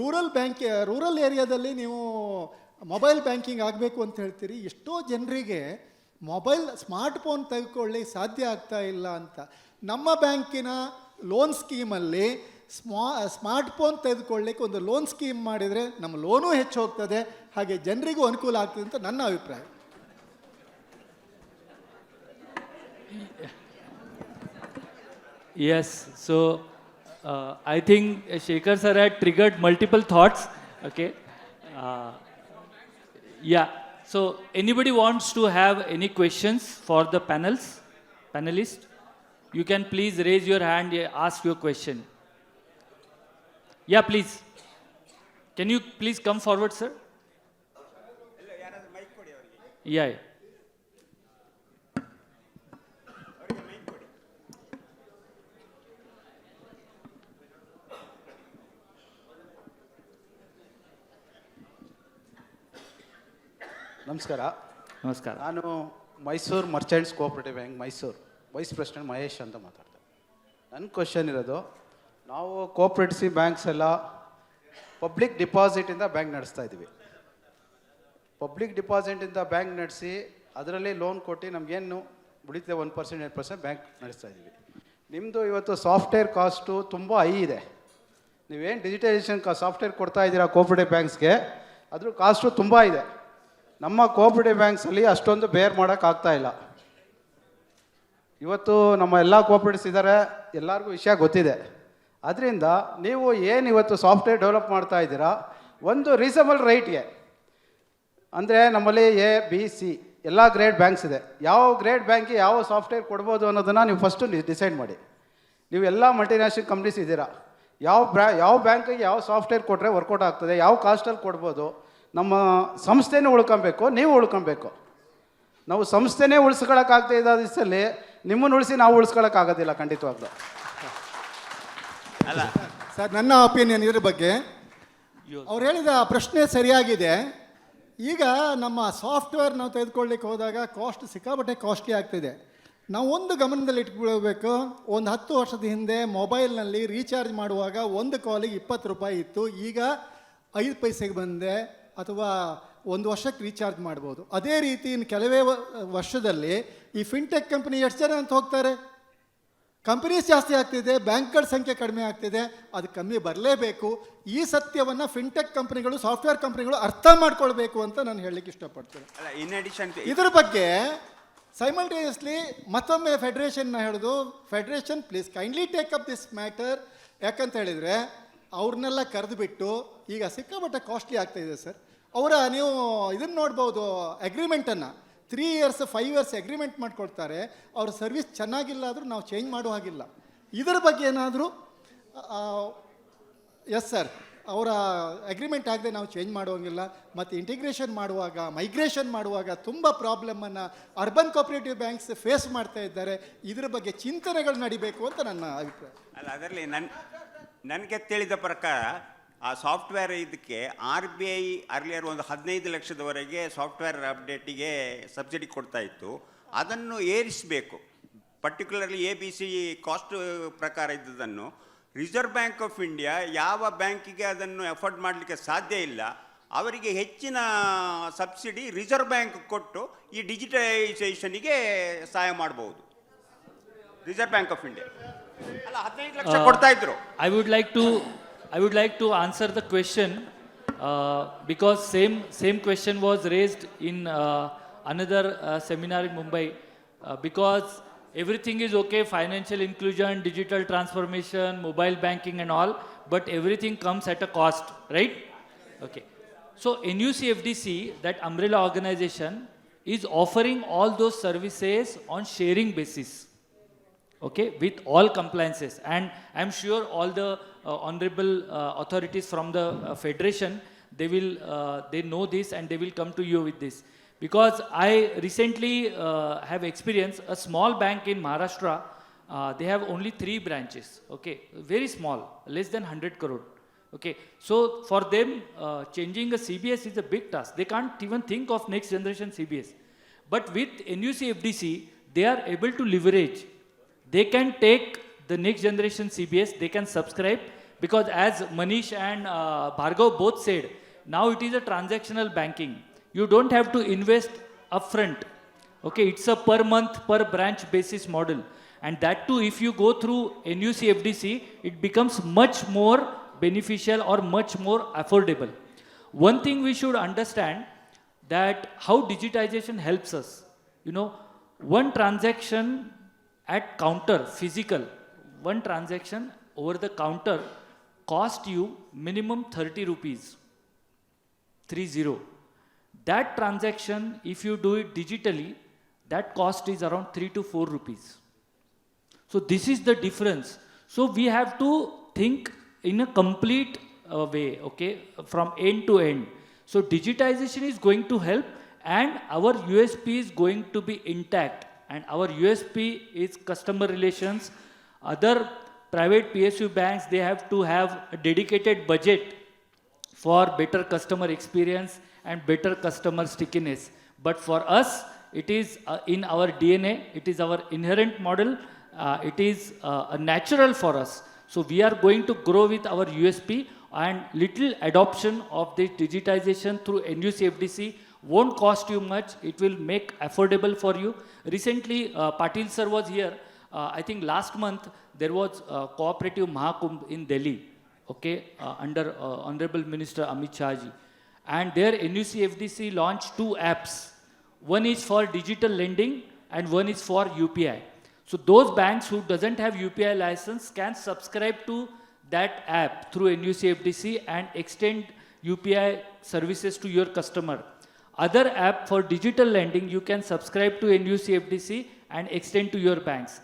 ರೂರಲ್ ಏರಿಯಾದಲ್ಲಿ ನೀವು ಮೊಬೈಲ್ ಬ್ಯಾಂಕಿಂಗ್ ಆಗಬೇಕು ಅಂತ ಹೇಳ್ತೀರಿ, ಎಷ್ಟೋ ಜನರಿಗೆ ಸ್ಮಾರ್ಟ್ ಫೋನ್ ತೆಗೆದುಕೊಳ್ಳಿ ಸಾಧ್ಯ ಆಗ್ತಾ ಇಲ್ಲ ಅಂತ. ನಮ್ಮ ಬ್ಯಾಂಕಿನ ಲೋನ್ ಸ್ಕೀಮಲ್ಲಿ ಸ್ಮಾರ್ಟ್ ಫೋನ್ ತೆಗೆದುಕೊಳ್ಳಿಕ್ಕೆ ಒಂದು ಲೋನ್ ಸ್ಕೀಮ್ ಮಾಡಿದರೆ ನಮ್ಮ ಲೋನೂ ಹೆಚ್ಚು ಹೋಗ್ತದೆ, ಹಾಗೆ ಜನರಿಗೂ ಅನುಕೂಲ ಆಗ್ತದೆ ಅಂತ ನನ್ನ ಅಭಿಪ್ರಾಯ. Yes, so I think Shekhar sir had triggered multiple thoughts. Okay. Uh, yeah. So anybody wants to have any questions for the panelists? You can please raise your hand, ask your question. Yeah, please. Can you please come forward, sir? Yeah. Yeah. ನಮಸ್ಕಾರ ನಮಸ್ಕಾರ. ನಾನು Mysuru merchants cooperative bank Mysuru vice president Mahesh ಅಂತ ಮಾತಾಡ್ದೆ. ನನ್ನ question ಇರೋದು, ನಾವು cooperative banks ಎಲ್ಲ public ಡಿಪಾಸಿಟಿಂದ bank ನಡೆಸ್ತಾ ಇದ್ದೀವಿ. ಪಬ್ಲಿಕ್ ಡಿಪಾಸಿಟಿಂದ ಬ್ಯಾಂಕ್ ನಡೆಸಿ ಅದರಲ್ಲಿ ಲೋನ್ ಕೊಟ್ಟು ನಮಗೇನು ಉಳಿತದೆ 1% 2% ಬ್ಯಾಂಕ್ ನಡೆಸ್ತಾ ಇದ್ದೀವಿ. ನಿಮ್ಮದು ಇವತ್ತು ಸಾಫ್ಟ್ವೇರ್ ಕಾಸ್ಟು ತುಂಬ ಹೈ ಇದೆ. ನೀವೇನು ಡಿಜಿಟೈಸೇಷನ್ ಸಾಫ್ಟ್ವೇರ್ ಕೊಡ್ತಾ ಇದ್ದೀರಾ ಕೋಆಪರೇಟಿವ್ ಬ್ಯಾಂಕ್ಸ್ಗೆ, ಅದ್ರ ಕಾಸ್ಟು ತುಂಬ ಇದೆ. ನಮ್ಮ ಕೋಆಪರೇಟಿವ್ ಬ್ಯಾಂಕ್ಸಲ್ಲಿ ಅಷ್ಟೊಂದು ಬೇರ್ ಮಾಡೋಕ್ಕಾಗ್ತಾ ಇಲ್ಲ. ಇವತ್ತು ನಮ್ಮ ಎಲ್ಲ ಕೋಆಪರೇಟಿವ್ಸ್ ಇದ್ದಾರೆ, ಎಲ್ಲರಿಗೂ ವಿಷಯ ಗೊತ್ತಿದೆ. ಅದರಿಂದ ನೀವು ಏನು ಇವತ್ತು ಸಾಫ್ಟ್ವೇರ್ ಡೆವಲಪ್ ಮಾಡ್ತಾ ಇದ್ದೀರಾ, ಒಂದು ರೀಸನಬಲ್ ರೇಟ್ಗೆ, ಅಂದರೆ ನಮ್ಮಲ್ಲಿ ABC ಎಲ್ಲ ಗ್ರೇಡ್ ಬ್ಯಾಂಕ್ಸ್ ಇದೆ. ಯಾವ ಗ್ರೇಡ್ ಬ್ಯಾಂಕಿಗೆ ಯಾವ ಸಾಫ್ಟ್ವೇರ್ ಕೊಡ್ಬೋದು ಅನ್ನೋದನ್ನು ನೀವು ಫಸ್ಟು ಡಿಸೈಡ್ ಮಾಡಿ. ನೀವು ಎಲ್ಲ ಮಲ್ಟಿನ್ಯಾಷನಲ್ ಕಂಪ್ನೀಸ್ ಇದ್ದೀರಾ, ಯಾವ ಬ್ಯಾಂಕಿಗೆ ಯಾವ ಸಾಫ್ಟ್ವೇರ್ ಕೊಟ್ಟರೆ ವರ್ಕೌಟ್ ಆಗ್ತದೆ, ಯಾವ ಕಾಸ್ಟಲ್ಲಿ ಕೊಡ್ಬೋದು. ನಮ್ಮ ಸಂಸ್ಥೆನೂ ಉಳ್ಕೊಬೇಕು, ನೀವು ಉಳ್ಕೊಬೇಕು. ನಾವು ಸಂಸ್ಥೆನೇ ಉಳಿಸ್ಕೊಳಕ್ಕಾಗ್ತಾ ಇದ್ದ ದಿವಸದಲ್ಲಿ ನಿಮ್ಮನ್ನು ಉಳಿಸಿ ನಾವು ಉಳಿಸ್ಕೊಳಕ್ಕಾಗೋದಿಲ್ಲ ಖಂಡಿತವಾಗ್ಲೂ. ಅಲ್ಲ ಸರ್, ನನ್ನ ಒಪಿನಿಯನ್ ಇದ್ರ ಬಗ್ಗೆ ಅವ್ರು ಹೇಳಿದ ಪ್ರಶ್ನೆ ಸರಿಯಾಗಿದೆ. ಈಗ ನಮ್ಮ ಸಾಫ್ಟ್ವೇರ್ ನಾವು ತೆಗೆದುಕೊಳ್ಳಿಕ್ಕೆ ಹೋದಾಗ ಕಾಸ್ಟ್ ಸಿಕ್ಕಾಪಟ್ಟೆ ಕಾಸ್ಟ್ಲಿ ಆಗ್ತಿದೆ. ನಾವು ಒಂದು ಗಮನದಲ್ಲಿ ಇಟ್ಕೊಳ್ಬೇಕು, ಒಂದು 10 ವರ್ಷದ ಹಿಂದೆ ಮೊಬೈಲ್ನಲ್ಲಿ ರೀಚಾರ್ಜ್ ಮಾಡುವಾಗ ಒಂದು ಕಾಲಿಗೆ 20 ರೂಪಾಯಿ ಇತ್ತು. ಈಗ 5 ಪೈಸೆಗೆ ಬಂದೆ, ಅಥವಾ 1 ವರ್ಷಕ್ಕೆ ರೀಚಾರ್ಜ್ ಮಾಡ್ಬೋದು. ಅದೇ ರೀತಿ ಇನ್ನು ಕೆಲವೇ ವರ್ಷದಲ್ಲಿ ಈ ಫಿನ್ಟೆಕ್ ಕಂಪನಿ ಎಷ್ಟು ಜನ ಅಂತ ಹೋಗ್ತಾರೆ. ಕಂಪನೀಸ್ ಜಾಸ್ತಿ ಆಗ್ತಿದೆ, ಬ್ಯಾಂಕ್ಗಳ ಸಂಖ್ಯೆ ಕಡಿಮೆ ಆಗ್ತಿದೆ. ಅದು ಕಮ್ಮಿ ಬರಲೇಬೇಕು. ಈ ಸತ್ಯವನ್ನು ಫಿನ್ಟೆಕ್ ಕಂಪನಿಗಳು, ಸಾಫ್ಟ್ವೇರ್ ಕಂಪನಿಗಳು ಅರ್ಥ ಮಾಡ್ಕೊಳ್ಬೇಕು ಅಂತ ನಾನು ಹೇಳಲಿಕ್ಕೆ ಇಷ್ಟಪಡ್ತೇನೆ. ಅಲ್ಲ, ಇನ್ ಅಡಿಷನ್ ಇದ್ರ ಬಗ್ಗೆ ಸೈಮಲ್ಟೇನಿಯಸ್ಲಿ ಮತ್ತೊಮ್ಮೆ ಫೆಡರೇಷನ್ನ ಹೇಳೋದು, federation please kindly take up this matter. ಯಾಕಂತ ಹೇಳಿದರೆ ಅವ್ರನ್ನೆಲ್ಲ ಕರೆದುಬಿಟ್ಟು ಈಗ ಸಿಕ್ಕಾಪಟ್ಟೆ ಕಾಸ್ಟ್ಲಿ ಆಗ್ತಾಯಿದೆ ಸರ್. ನೀವು ಇದನ್ನು ನೋಡ್ಬೋದು, ಅಗ್ರಿಮೆಂಟನ್ನು 3 ಇಯರ್ಸ್ 5 ಇಯರ್ಸ್ ಅಗ್ರಿಮೆಂಟ್ ಮಾಡ್ಕೊಳ್ತಾರೆ. ಅವ್ರ ಸರ್ವಿಸ್ ಚೆನ್ನಾಗಿಲ್ಲ ಆದರೂ ನಾವು ಚೇಂಜ್ ಮಾಡೋ ಹಾಗಿಲ್ಲ. ಇದರ ಬಗ್ಗೆ ಏನಾದರೂ ಎಸ್ ಸರ್, ಅವರ ಅಗ್ರಿಮೆಂಟ್ ಆಗದೆ ನಾವು ಚೇಂಜ್ ಮಾಡುವಂಗಿಲ್ಲ. ಮತ್ತು ಇಂಟಿಗ್ರೇಷನ್ ಮಾಡುವಾಗ, ಮೈಗ್ರೇಷನ್ ಮಾಡುವಾಗ ತುಂಬ ಪ್ರಾಬ್ಲಮನ್ನು ಅರ್ಬನ್ ಕೋಆಪರೇಟಿವ್ ಬ್ಯಾಂಕ್ಸ್ ಫೇಸ್ ಮಾಡ್ತಾ ಇದ್ದಾರೆ. ಇದರ ಬಗ್ಗೆ ಚಿಂತನೆಗಳು ನಡಿಬೇಕು ಅಂತ ನನ್ನ ಅಭಿಪ್ರಾಯ. ಅಲ್ಲ, ಅದರಲ್ಲಿ ನನಗೆ ತಿಳಿದ ಪ್ರಕಾರ ಆ ಸಾಫ್ಟ್ವೇರ್ ಇದಕ್ಕೆ RBI ಅರ್ಲಿಯರ್ ಒಂದು 15 ಲಕ್ಷದವರೆಗೆ ಸಾಫ್ಟ್ವೇರ್ ಅಪ್ಡೇಟಿಗೆ ಸಬ್ಸಿಡಿ ಕೊಡ್ತಾ ಇತ್ತು. ಅದನ್ನು ಏರಿಸಬೇಕು. ಪರ್ಟಿಕ್ಯುಲರ್ಲಿ ABC ಕಾಸ್ಟ್ ಪ್ರಕಾರ ಇದ್ದದನ್ನು ರಿಸರ್ವ್ ಬ್ಯಾಂಕ್ ಆಫ್ ಇಂಡಿಯಾ ಯಾವ ಬ್ಯಾಂಕಿಗೆ ಅದನ್ನು ಅಫೋರ್ಡ್ ಮಾಡಲಿಕ್ಕೆ ಸಾಧ್ಯ ಇಲ್ಲ, ಅವರಿಗೆ ಹೆಚ್ಚಿನ ಸಬ್ಸಿಡಿ ರಿಸರ್ವ್ ಬ್ಯಾಂಕ್ ಕೊಟ್ಟು ಈ ಡಿಜಿಟಲೈಸೇಷನಿಗೆ ಸಹಾಯ ಮಾಡಬಹುದು. ರಿಸರ್ವ್ ಬ್ಯಾಂಕ್ ಆಫ್ ಇಂಡಿಯಾ ಅಲ್ಲ 15 ಲಕ್ಷ ಕೊಡ್ತಾ ಇದ್ರು. I would like to answer the question because same question was raised in another seminar in Mumbai. Because everything is okay, financial inclusion, digital transformation, mobile banking and all, but everything comes at a cost, right? Okay. So NUCFDC, that umbrella organization, is offering all those services on sharing basis. Okay, with all compliances, and I'm sure all the honorable authorities from the federation, they know this and they will come to you with this. Because I recently have experienced a small bank in Maharashtra. They have only 3 branches. Okay, very small, less than 100 crore. Okay, so for them changing a CBS is a big task. They can't even think of next generation CBS. But with NUCFDC, they are able to leverage. They can take the next generation CBS, they can subscribe, because as Manish and Bhargav both said, now it is a transactional banking. You don't have to invest upfront. Okay, it's a per month, per branch basis model. And that too, if you go through NUCFDC, it becomes much more beneficial or much more affordable. One thing we should understand, that how digitization helps us. You know, one transaction at counter, physical, one transaction over the counter cost you minimum 30 rupees. 30. That transaction, if you do it digitally, that cost is around 3 to 4 rupees. So this is the difference. So we have to think in a complete way, okay, from end to end. So digitization is going to help, and our USP is going to be intact. And our USP is customer relations. Other private PSU banks, they have to have a dedicated budget for better customer experience and better customer stickiness. But for us, it is in our DNA, it is our inherent model, it is natural for us. So we are going to grow with our USP, and little adoption of this digitization through NUCFDC won't cost you much, it will make affordable for you. Recently, Patil sir was here. I think last month there was Cooperative Mahakumbh in Delhi, okay, under Honorable Minister Amit Shah ji. And there NUCFDC launched 2 apps. One is for digital lending and one is for UPI. So those banks who doesn't have UPI license can subscribe to that app through NUCFDC and extend UPI services to your customer. Other app for digital lending, you can subscribe to NUCFDC and extend to your banks.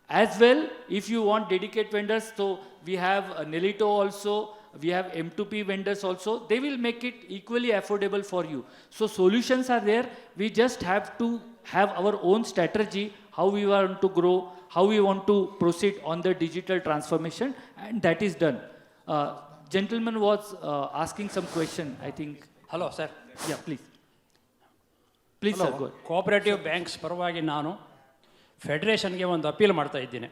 As well, if you want dedicated vendors, so we have Nelito also, we have M2P vendors also, they will make it equally affordable for you. So solutions are there, we just have to have our own strategy, how we want to grow, how we want to proceed on the digital transformation, and that is done. Gentleman was asking some question, I think. Hello, sir. Yeah, please. Please, sir, go ahead. Cooperative banks ಪರವಾಗಿ ನಾನು ಫೆಡರೇಷನ್ಗೆ ಒಂದು appeal ಮಾಡ್ತಾ ಇದ್ದೀನಿ.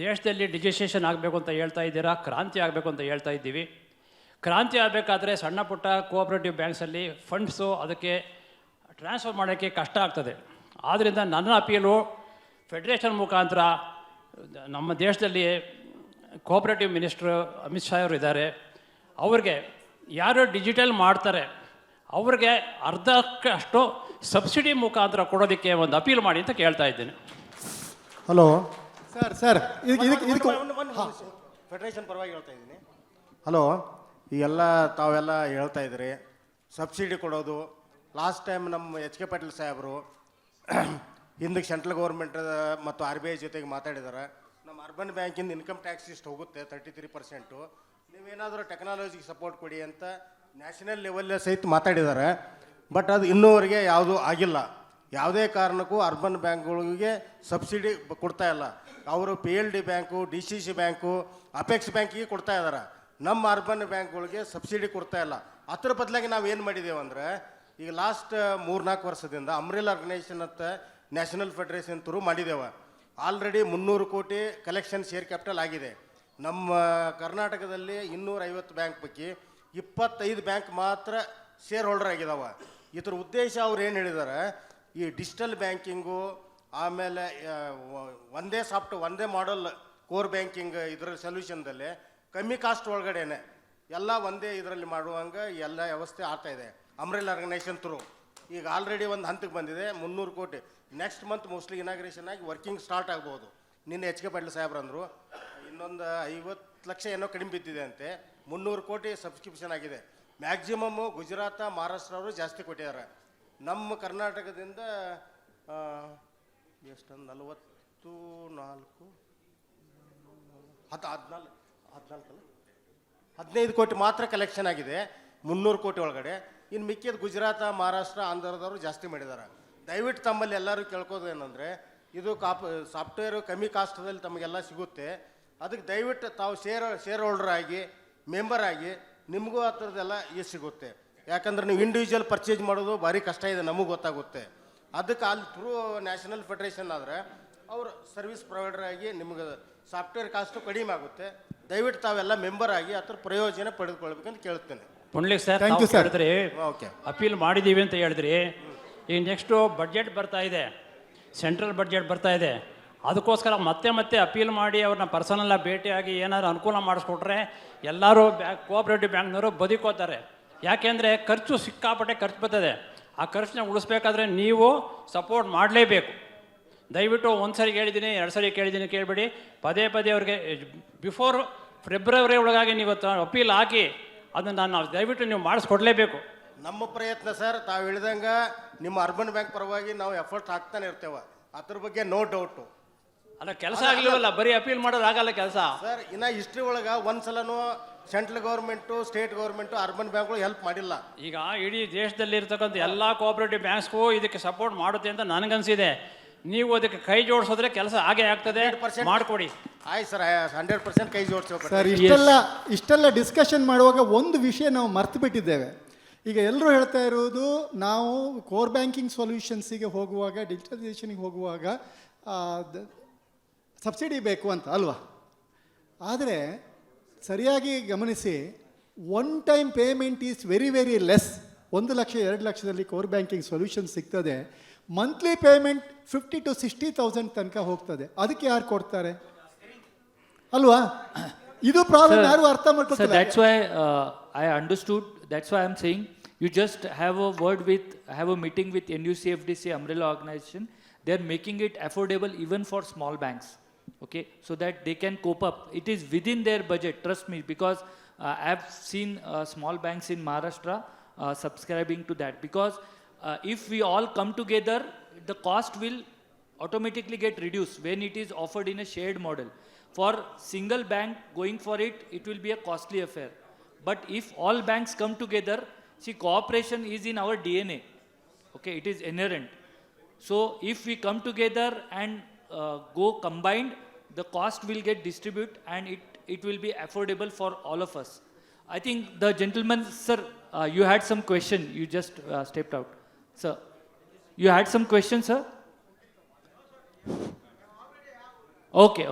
ದೇಶದಲ್ಲಿ digitisation ಆಗಬೇಕು ಅಂತ ಹೇಳ್ತಾ ಇದ್ದೀರಾ, ಕ್ರಾಂತಿ ಆಗಬೇಕು ಅಂತ ಹೇಳ್ತಾ ಇದ್ದೀವಿ. ಕ್ರಾಂತಿ ಆಗಬೇಕಾದ್ರೆ ಸಣ್ಣ ಪುಟ್ಟ ಕೋಆಪರೇಟಿವ್ ಬ್ಯಾಂಕ್ಸಲ್ಲಿ ಫಂಡ್ಸು ಅದಕ್ಕೆ ಟ್ರಾನ್ಸ್ಫರ್ ಮಾಡೋಕ್ಕೆ ಕಷ್ಟ ಆಗ್ತದೆ. ಆದ್ದರಿಂದ ನನ್ನ ಅಪೀಲು ಫೆಡರೇಷನ್ ಮುಖಾಂತರ ನಮ್ಮ ದೇಶದಲ್ಲಿ ಕೋಆಪರೇಟಿವ್ ಮಿನಿಸ್ಟ್ರು ಅಮಿತ್ ಶಾ ಅವರು ಇದ್ದಾರೆ, ಅವ್ರಿಗೆ ಯಾರು ಡಿಜಿಟಲ್ ಮಾಡ್ತಾರೆ ಅವ್ರಿಗೆ ಅರ್ಧಕ್ಕಷ್ಟು ಸಬ್ಸಿಡಿ ಮುಖಾಂತರ ಕೊಡೋದಕ್ಕೆ ಒಂದು ಅಪೀಲ್ ಮಾಡಿ ಅಂತ ಕೇಳ್ತಾ ಇದ್ದೇನೆ. ಹಲೋ ಸರ್ ಫೆಡರೇಷನ್ ಪರವಾಗಿ ಹೇಳ್ತಾ ಇದ್ದೀನಿ. ಹಲೋ, ಈಗೆಲ್ಲ ತಾವೆಲ್ಲ ಹೇಳ್ತಾ ಇದ್ದೀರಿ ಸಬ್ಸಿಡಿ ಕೊಡೋದು. ಲಾಸ್ಟ್ ಟೈಮ್ ನಮ್ಮ ಎಚ್ ಕೆ ಪಾಟೀಲ್ ಸಾಹೇಬರು ಹಿಂದಕ್ಕೆ ಸೆಂಟ್ರಲ್ ಗೌರ್ಮೆಂಟ್ ಮತ್ತು RBI ಜೊತೆಗೆ ಮಾತಾಡಿದ್ದಾರೆ. ನಮ್ಮ ಅರ್ಬನ್ ಬ್ಯಾಂಕಿಂದ ಇನ್ಕಮ್ ಟ್ಯಾಕ್ಸ್ ಇಷ್ಟು ಹೋಗುತ್ತೆ 33%, ನೀವೇನಾದರೂ ಟೆಕ್ನಾಲಜಿಗೆ ಸಪೋರ್ಟ್ ಕೊಡಿ ಅಂತ ನ್ಯಾಷನಲ್ ಲೆವೆಲ್ ಸಹಿತ ಮಾತಾಡಿದ್ದಾರೆ. ಬಟ್ ಅದು ಇನ್ನೂವರೆಗೆ ಯಾವುದೂ ಆಗಿಲ್ಲ. ಯಾವುದೇ ಕಾರಣಕ್ಕೂ ಅರ್ಬನ್ ಬ್ಯಾಂಕ್ಗಳಿಗೆ ಸಬ್ಸಿಡಿ ಕೊಡ್ತಾ ಇಲ್ಲ. ಅವರು PLD bank, DCC bank, apex ಬ್ಯಾಂಕಿಗೆ ಕೊಡ್ತಾ ಇದ್ದಾರೆ. ನಮ್ಮ ಅರ್ಬನ್ ಬ್ಯಾಂಕ್ಗಳಿಗೆ ಸಬ್ಸಿಡಿ ಕೊಡ್ತಾ ಇಲ್ಲ. ಅದ್ರ ಬದಲಾಗಿ ನಾವು ಏನು ಮಾಡಿದ್ದೇವೆ ಅಂದರೆ, ಈಗ ಲಾಸ್ಟ್ 3-4 ವರ್ಷದಿಂದ ಅಮ್ರೆಲಾ ಆರ್ಗನೈಸೇಷನ್ ಅಂತ ನ್ಯಾಷನಲ್ ಫೆಡರೇಷನ್ ಥ್ರೂ ಮಾಡಿದ್ದೇವೆ. ಆಲ್ರೆಡಿ 300 ಕೋಟಿ ಕಲೆಕ್ಷನ್ ಶೇರ್ ಕ್ಯಾಪಿಟಲ್ ಆಗಿದೆ. ನಮ್ಮ ಕರ್ನಾಟಕದಲ್ಲಿ 250 ಬ್ಯಾಂಕ್ ಪೈಕಿ 25 ಬ್ಯಾಂಕ್ ಮಾತ್ರ ಶೇರ್ ಹೋಲ್ಡರ್ ಆಗಿದ್ದಾವೆ. ಇದ್ರ ಉದ್ದೇಶ ಅವ್ರು ಏನು ಹೇಳಿದ್ದಾರೆ, ಈ ಡಿಜಿಟಲ್ ಬ್ಯಾಂಕಿಂಗು, ಆಮೇಲೆ ಒಂದೇ ಮಾಡಲ್ ಕೋರ್ ಬ್ಯಾಂಕಿಂಗ್ ಇದರ ಸೊಲ್ಯೂಷನ್ದಲ್ಲಿ ಕಮ್ಮಿ ಕಾಸ್ಟ್ ಒಳಗಡೆನೆ ಎಲ್ಲ ಒಂದೇ ಇದರಲ್ಲಿ ಮಾಡುವಂಗೆ ಎಲ್ಲ ವ್ಯವಸ್ಥೆ ಆಗ್ತಾಯಿದೆ ಅಮ್ರೆಲಾ ಆರ್ಗನೈಸೇಷನ್ ಥ್ರೂ. ಈಗ ಆಲ್ರೆಡಿ ಒಂದು ಹಂತಕ್ಕೆ ಬಂದಿದೆ 300 ಕೋಟಿ. ನೆಕ್ಸ್ಟ್ ಮಂತ್ ಮೋಸ್ಟ್ಲಿ ಇನಾಗ್ರೇಷನ್ ಆಗಿ ವರ್ಕಿಂಗ್ ಸ್ಟಾರ್ಟ್ ಆಗ್ಬೋದು. ನಿನ್ನೆ ಎಚ್ ಕೆ ಪಾಟೀಲ್ ಸಾಹೇಬ್ರು ಅಂದರು ಇನ್ನೊಂದು 50 ಲಕ್ಷ ಏನೋ ಕಡಿಮೆ ಬಿದ್ದಿದೆ ಅಂತೆ. 300 ಕೋಟಿ ಸಬ್ಸ್ಕ್ರಿಪ್ಷನ್ ಆಗಿದೆ. ಮ್ಯಾಕ್ಸಿಮಮ್ಮು ಗುಜರಾತ, ಮಹಾರಾಷ್ಟ್ರ ಅವರು ಜಾಸ್ತಿ ಕೊಟ್ಟಿದ್ದಾರೆ. ನಮ್ಮ ಕರ್ನಾಟಕದಿಂದ ಎಷ್ಟೊಂದು 15 ಕೋಟಿ ಮಾತ್ರ ಕಲೆಕ್ಷನ್ ಆಗಿದೆ 300 ಕೋಟಿ ಒಳಗಡೆ. ಇನ್ನು ಮಿಕ್ಕಿದ ಗುಜರಾತ, ಮಹಾರಾಷ್ಟ್ರ, ಆಂಧ್ರದವರು ಜಾಸ್ತಿ ಮಾಡಿದ್ದಾರೆ. ದಯವಿಟ್ಟು ತಮ್ಮಲ್ಲಿ ಎಲ್ಲರೂ ಕೇಳ್ಕೋದು ಏನಂದರೆ, ಇದು ಸಾಫ್ಟ್ವೇರು ಕಮ್ಮಿ ಕಾಸ್ಟದಲ್ಲಿ ತಮಗೆಲ್ಲ ಸಿಗುತ್ತೆ. ಅದಕ್ಕೆ ದಯವಿಟ್ಟು ತಾವು ಶೇರ್ ಹೋಲ್ಡರ್ ಆಗಿ, ಮೆಂಬರ್ ಆಗಿ, ನಿಮಗೂ ಆ ಥರದ್ದೆಲ್ಲ ಸಿಗುತ್ತೆ. ಯಾಕಂದ್ರೆ ನೀವು ಇಂಡಿವಿಜುವಲ್ ಪರ್ಚೇಸ್ ಮಾಡೋದು ಭಾರಿ ಕಷ್ಟ ಇದೆ, ನಮಗೆ ಗೊತ್ತಾಗುತ್ತೆ. ಅದಕ್ಕೆ ಅಲ್ಲಿ ಥ್ರೂ ನ್ಯಾಷನಲ್ ಫೆಡರೇಷನ್ ಆದರೆ ಅವರು ಸರ್ವಿಸ್ ಪ್ರೊವೈಡರ್ ಆಗಿ ನಿಮ್ಗೆ ಸಾಫ್ಟ್ವೇರ್ ಕಾಸ್ಟು ಕಡಿಮೆ ಆಗುತ್ತೆ. ದಯವಿಟ್ಟು ತಾವೆಲ್ಲ ಮೆಂಬರ್ ಆಗಿ ಅದ್ರ ಪ್ರಯೋಜನ ಪಡೆದುಕೊಳ್ಬೇಕಂತ ಕೇಳ್ತೇನೆ. ಪುಂಡ್ಲಿಕ್ ಸರ್, ಹೇಳಿದ್ರಿ ಅಪೀಲ್ ಮಾಡಿದ್ದೀವಿ ಅಂತ ಹೇಳಿದ್ರಿ. ಈಗ ನೆಕ್ಸ್ಟು ಬಡ್ಜೆಟ್ ಬರ್ತಾ ಇದೆ, ಸೆಂಟ್ರಲ್ ಬಡ್ಜೆಟ್ ಬರ್ತಾ ಇದೆ. ಅದಕ್ಕೋಸ್ಕರ ಮತ್ತೆ ಅಪೀಲ್ ಮಾಡಿ ಅವ್ರನ್ನ ಪರ್ಸನಲ್ಲಾಗಿ ಭೇಟಿಯಾಗಿ ಏನಾದ್ರು ಅನುಕೂಲ ಮಾಡಿಸ್ಕೊಟ್ರೆ ಎಲ್ಲರೂ ಕೋಆಪರೇಟಿವ್ ಬ್ಯಾಂಕ್ನವರು ಬದುಕೋತಾರೆ. ಯಾಕೆಂದರೆ ಖರ್ಚು ಸಿಕ್ಕಾಪಟ್ಟೆ ಖರ್ಚು ಬರ್ತದೆ. ಆ ಖರ್ಚನ್ನ ಉಳಿಸ್ಬೇಕಾದ್ರೆ ನೀವು ಸಪೋರ್ಟ್ ಮಾಡಲೇಬೇಕು. ದಯವಿಟ್ಟು ಒಂದು ಸರಿ ಹೇಳಿದ್ದೀನಿ, 2 ಸರಿ ಕೇಳಿದ್ದೀನಿ ಕೇಳಬೇಡಿ. ಪದೇ ಪದೇ ಅವ್ರಿಗೆ ಬಿಫೋರ್ ಫೆಬ್ರವರಿ ಒಳಗಾಗಿ ನೀವು ಅಪೀಲ್ ಹಾಕಿ ಅದನ್ನು ನಾವು ದಯವಿಟ್ಟು ನೀವು ಮಾಡಿಸ್ಕೊಡ್ಲೇಬೇಕು. ನಮ್ಮ ಪ್ರಯತ್ನ ಸರ್, ತಾವು ಹೇಳಿದಂಗೆ ನಿಮ್ಮ ಅರ್ಬನ್ ಬ್ಯಾಂಕ್ ಪರವಾಗಿ ನಾವು ಎಫರ್ಟ್ ಹಾಕ್ತಾನೆ ಇರ್ತೇವೆ, ಅದ್ರ ಬಗ್ಗೆ ನೋ ಡೌಟು. ಅಲ್ಲ ಕೆಲಸ ಆಗಲಿವಲ್ಲ, ಬರೀ ಅಪೀಲ್ ಮಾಡೋದು ಆಗಲ್ಲ ಕೆಲಸ ಸರ್. ಇನ್ನು ಹಿಸ್ಟ್ರಿ ಒಳಗೆ ಒಂದ್ಸಲನೂ central government, state government, urban ಬ್ಯಾಂಕ್ಗಳು ಹೆಲ್ಪ್ ಮಾಡಿಲ್ಲ. ಈಗ ಇಡೀ ದೇಶದಲ್ಲಿ ಇರ್ತಕ್ಕಂಥ ಎಲ್ಲ ಕೋಆಪರೇಟಿವ್ ಬ್ಯಾಂಕ್ಸ್ಗೂ ಇದಕ್ಕೆ ಸಪೋರ್ಟ್ ಮಾಡುತ್ತೆ ಅಂತ ನನಗನ್ಸಿದೆ. ನೀವು ಅದಕ್ಕೆ ಕೈ ಜೋಡಿಸಿದ್ರೆ ಕೆಲಸ ಹಾಗೆ ಆಗ್ತದೆ, ಮಾಡಿಕೊಡಿ. ಆಯ್ತು ಸರ್, 100% ಕೈ ಜೋಡಿಸ್ತೇವೆ ಸರ್. ಇಷ್ಟೆಲ್ಲ ಡಿಸ್ಕಷನ್ ಮಾಡುವಾಗ ಒಂದು ವಿಷಯ ನಾವು ಮರ್ತು ಬಿಟ್ಟಿದ್ದೇವೆ. ಈಗ ಎಲ್ಲರೂ ಹೇಳ್ತಾ ಇರೋದು ನಾವು ಕೋರ್ ಬ್ಯಾಂಕಿಂಗ್ ಸೊಲ್ಯೂಷನ್ಸಿಗೆ ಹೋಗುವಾಗ, ಡಿಜಿಟಲೈಸೇಷನ್ಗೆ ಹೋಗುವಾಗ ಸಬ್ಸಿಡಿ ಬೇಕು ಅಂತ ಅಲ್ವಾ? ಆದರೆ ಸರಿಯಾಗಿ ಗಮನಿಸಿ, one time payment is very very less. 1 lakh 2 ಲಕ್ಷದಲ್ಲಿ ಕೋರ್ ಬ್ಯಾಂಕಿಂಗ್ ಸೊಲ್ಯೂಷನ್ ಸಿಗ್ತದೆ. ಮಂತ್ಲಿ ಪೇಮೆಂಟ್ 50,000 to 60,000 ತನಕ ಹೋಗ್ತದೆ. ಅದಕ್ಕೆ ಯಾರು ಕೊಡ್ತಾರೆ ಅಲ್ವಾ? ಇದು ಪ್ರಾಬ್ಲಮ್ ಯಾರು ಅರ್ಥ ಮಾಡ್ಕೊಳ್ತಾರೆ. That's why I understood. That's why I'm saying you just have a meeting with NUCFDC umbrella organization. They're making it affordable even for small banks. Okay, so that they can cope up. It is within their budget, trust me, because I've seen small banks in Maharashtra subscribing to that. Because if we all come together, the cost will automatically get reduced when it is offered in a shared model. For single bank going for it, it will be a costly affair. But if all banks come together, see, cooperation is in our DNA. Okay, it is inherent. So if we come together and go combined, the cost will get distributed and it will be affordable for all of us. I think the gentleman, sir, you had some question. You just stepped out. Sir, you had some question, sir? Okay,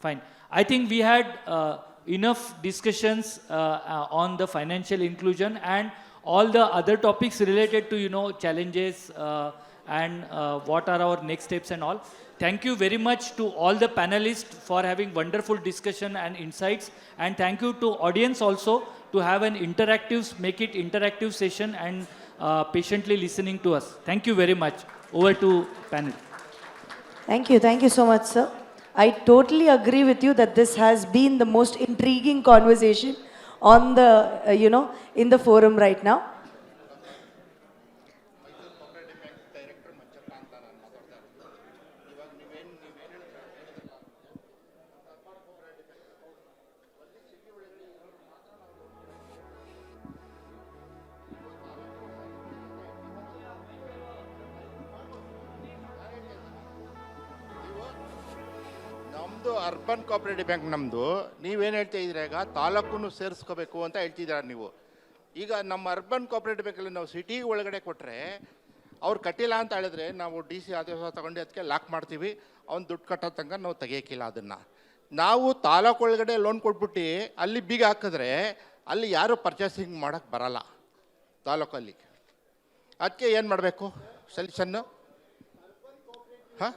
fine. I think we had enough discussions on the financial inclusion and all the other topics related to, challenges and what are our next steps and all. Thank you very much to all the panelists for having wonderful discussion and insights, and thank you to audience also to have make it interactive session and patiently listening to us. Thank you very much. Over to panel. Thank you so much, sir. I totally agree with you that this has been the most intriguing conversation on the, in the forum right now. ನಮ್ಮದು urban cooperative bank ನಮ್ಮದು. ನೀವೇನು ಹೇಳ್ತಾ ಇದ್ದೀರಾ, ಈಗ ತಾಲೂಕನ್ನು ಸೇರಿಸ್ಕೋಬೇಕು ಅಂತ ಹೇಳ್ತಿದ್ದೀರಾ ನೀವು. ಈಗ ನಮ್ಮ ಅರ್ಬನ್ ಕೋಆಪರೇಟಿವ್ ಬ್ಯಾಂಕಲ್ಲಿ ನಾವು ಸಿಟಿ ಒಳಗಡೆ ಕೊಟ್ಟರೆ ಅವ್ರು ಕಟ್ಟಿಲ್ಲ ಅಂತ ಹೇಳಿದ್ರೆ ನಾವು DC ಆದೇಶ ತಗೊಂಡು ಅದಕ್ಕೆ ಲಾಕ್ ಮಾಡ್ತೀವಿ. ಅವ್ನು ದುಡ್ಡು ಕಟ್ಟೋ ತನಕ ನಾವು ತೆಗಿಯೋಕ್ಕಿಲ್ಲ ಅದನ್ನು. ನಾವು ತಾಲೂಕು ಒಳಗಡೆ ಲೋನ್ ಕೊಟ್ಬಿಟ್ಟು ಅಲ್ಲಿ ಬೀಗ ಹಾಕಿದ್ರೆ ಅಲ್ಲಿ ಯಾರು ಪರ್ಚೇಸಿಂಗ್ ಮಾಡೋಕ್ಕೆ ಬರಲ್ಲ ತಾಲೂಕಲ್ಲಿ. ಅದಕ್ಕೆ ಏನು ಮಾಡಬೇಕು ಸೊಲ್ಯೂಷನ್ನು? ಹಾಂ,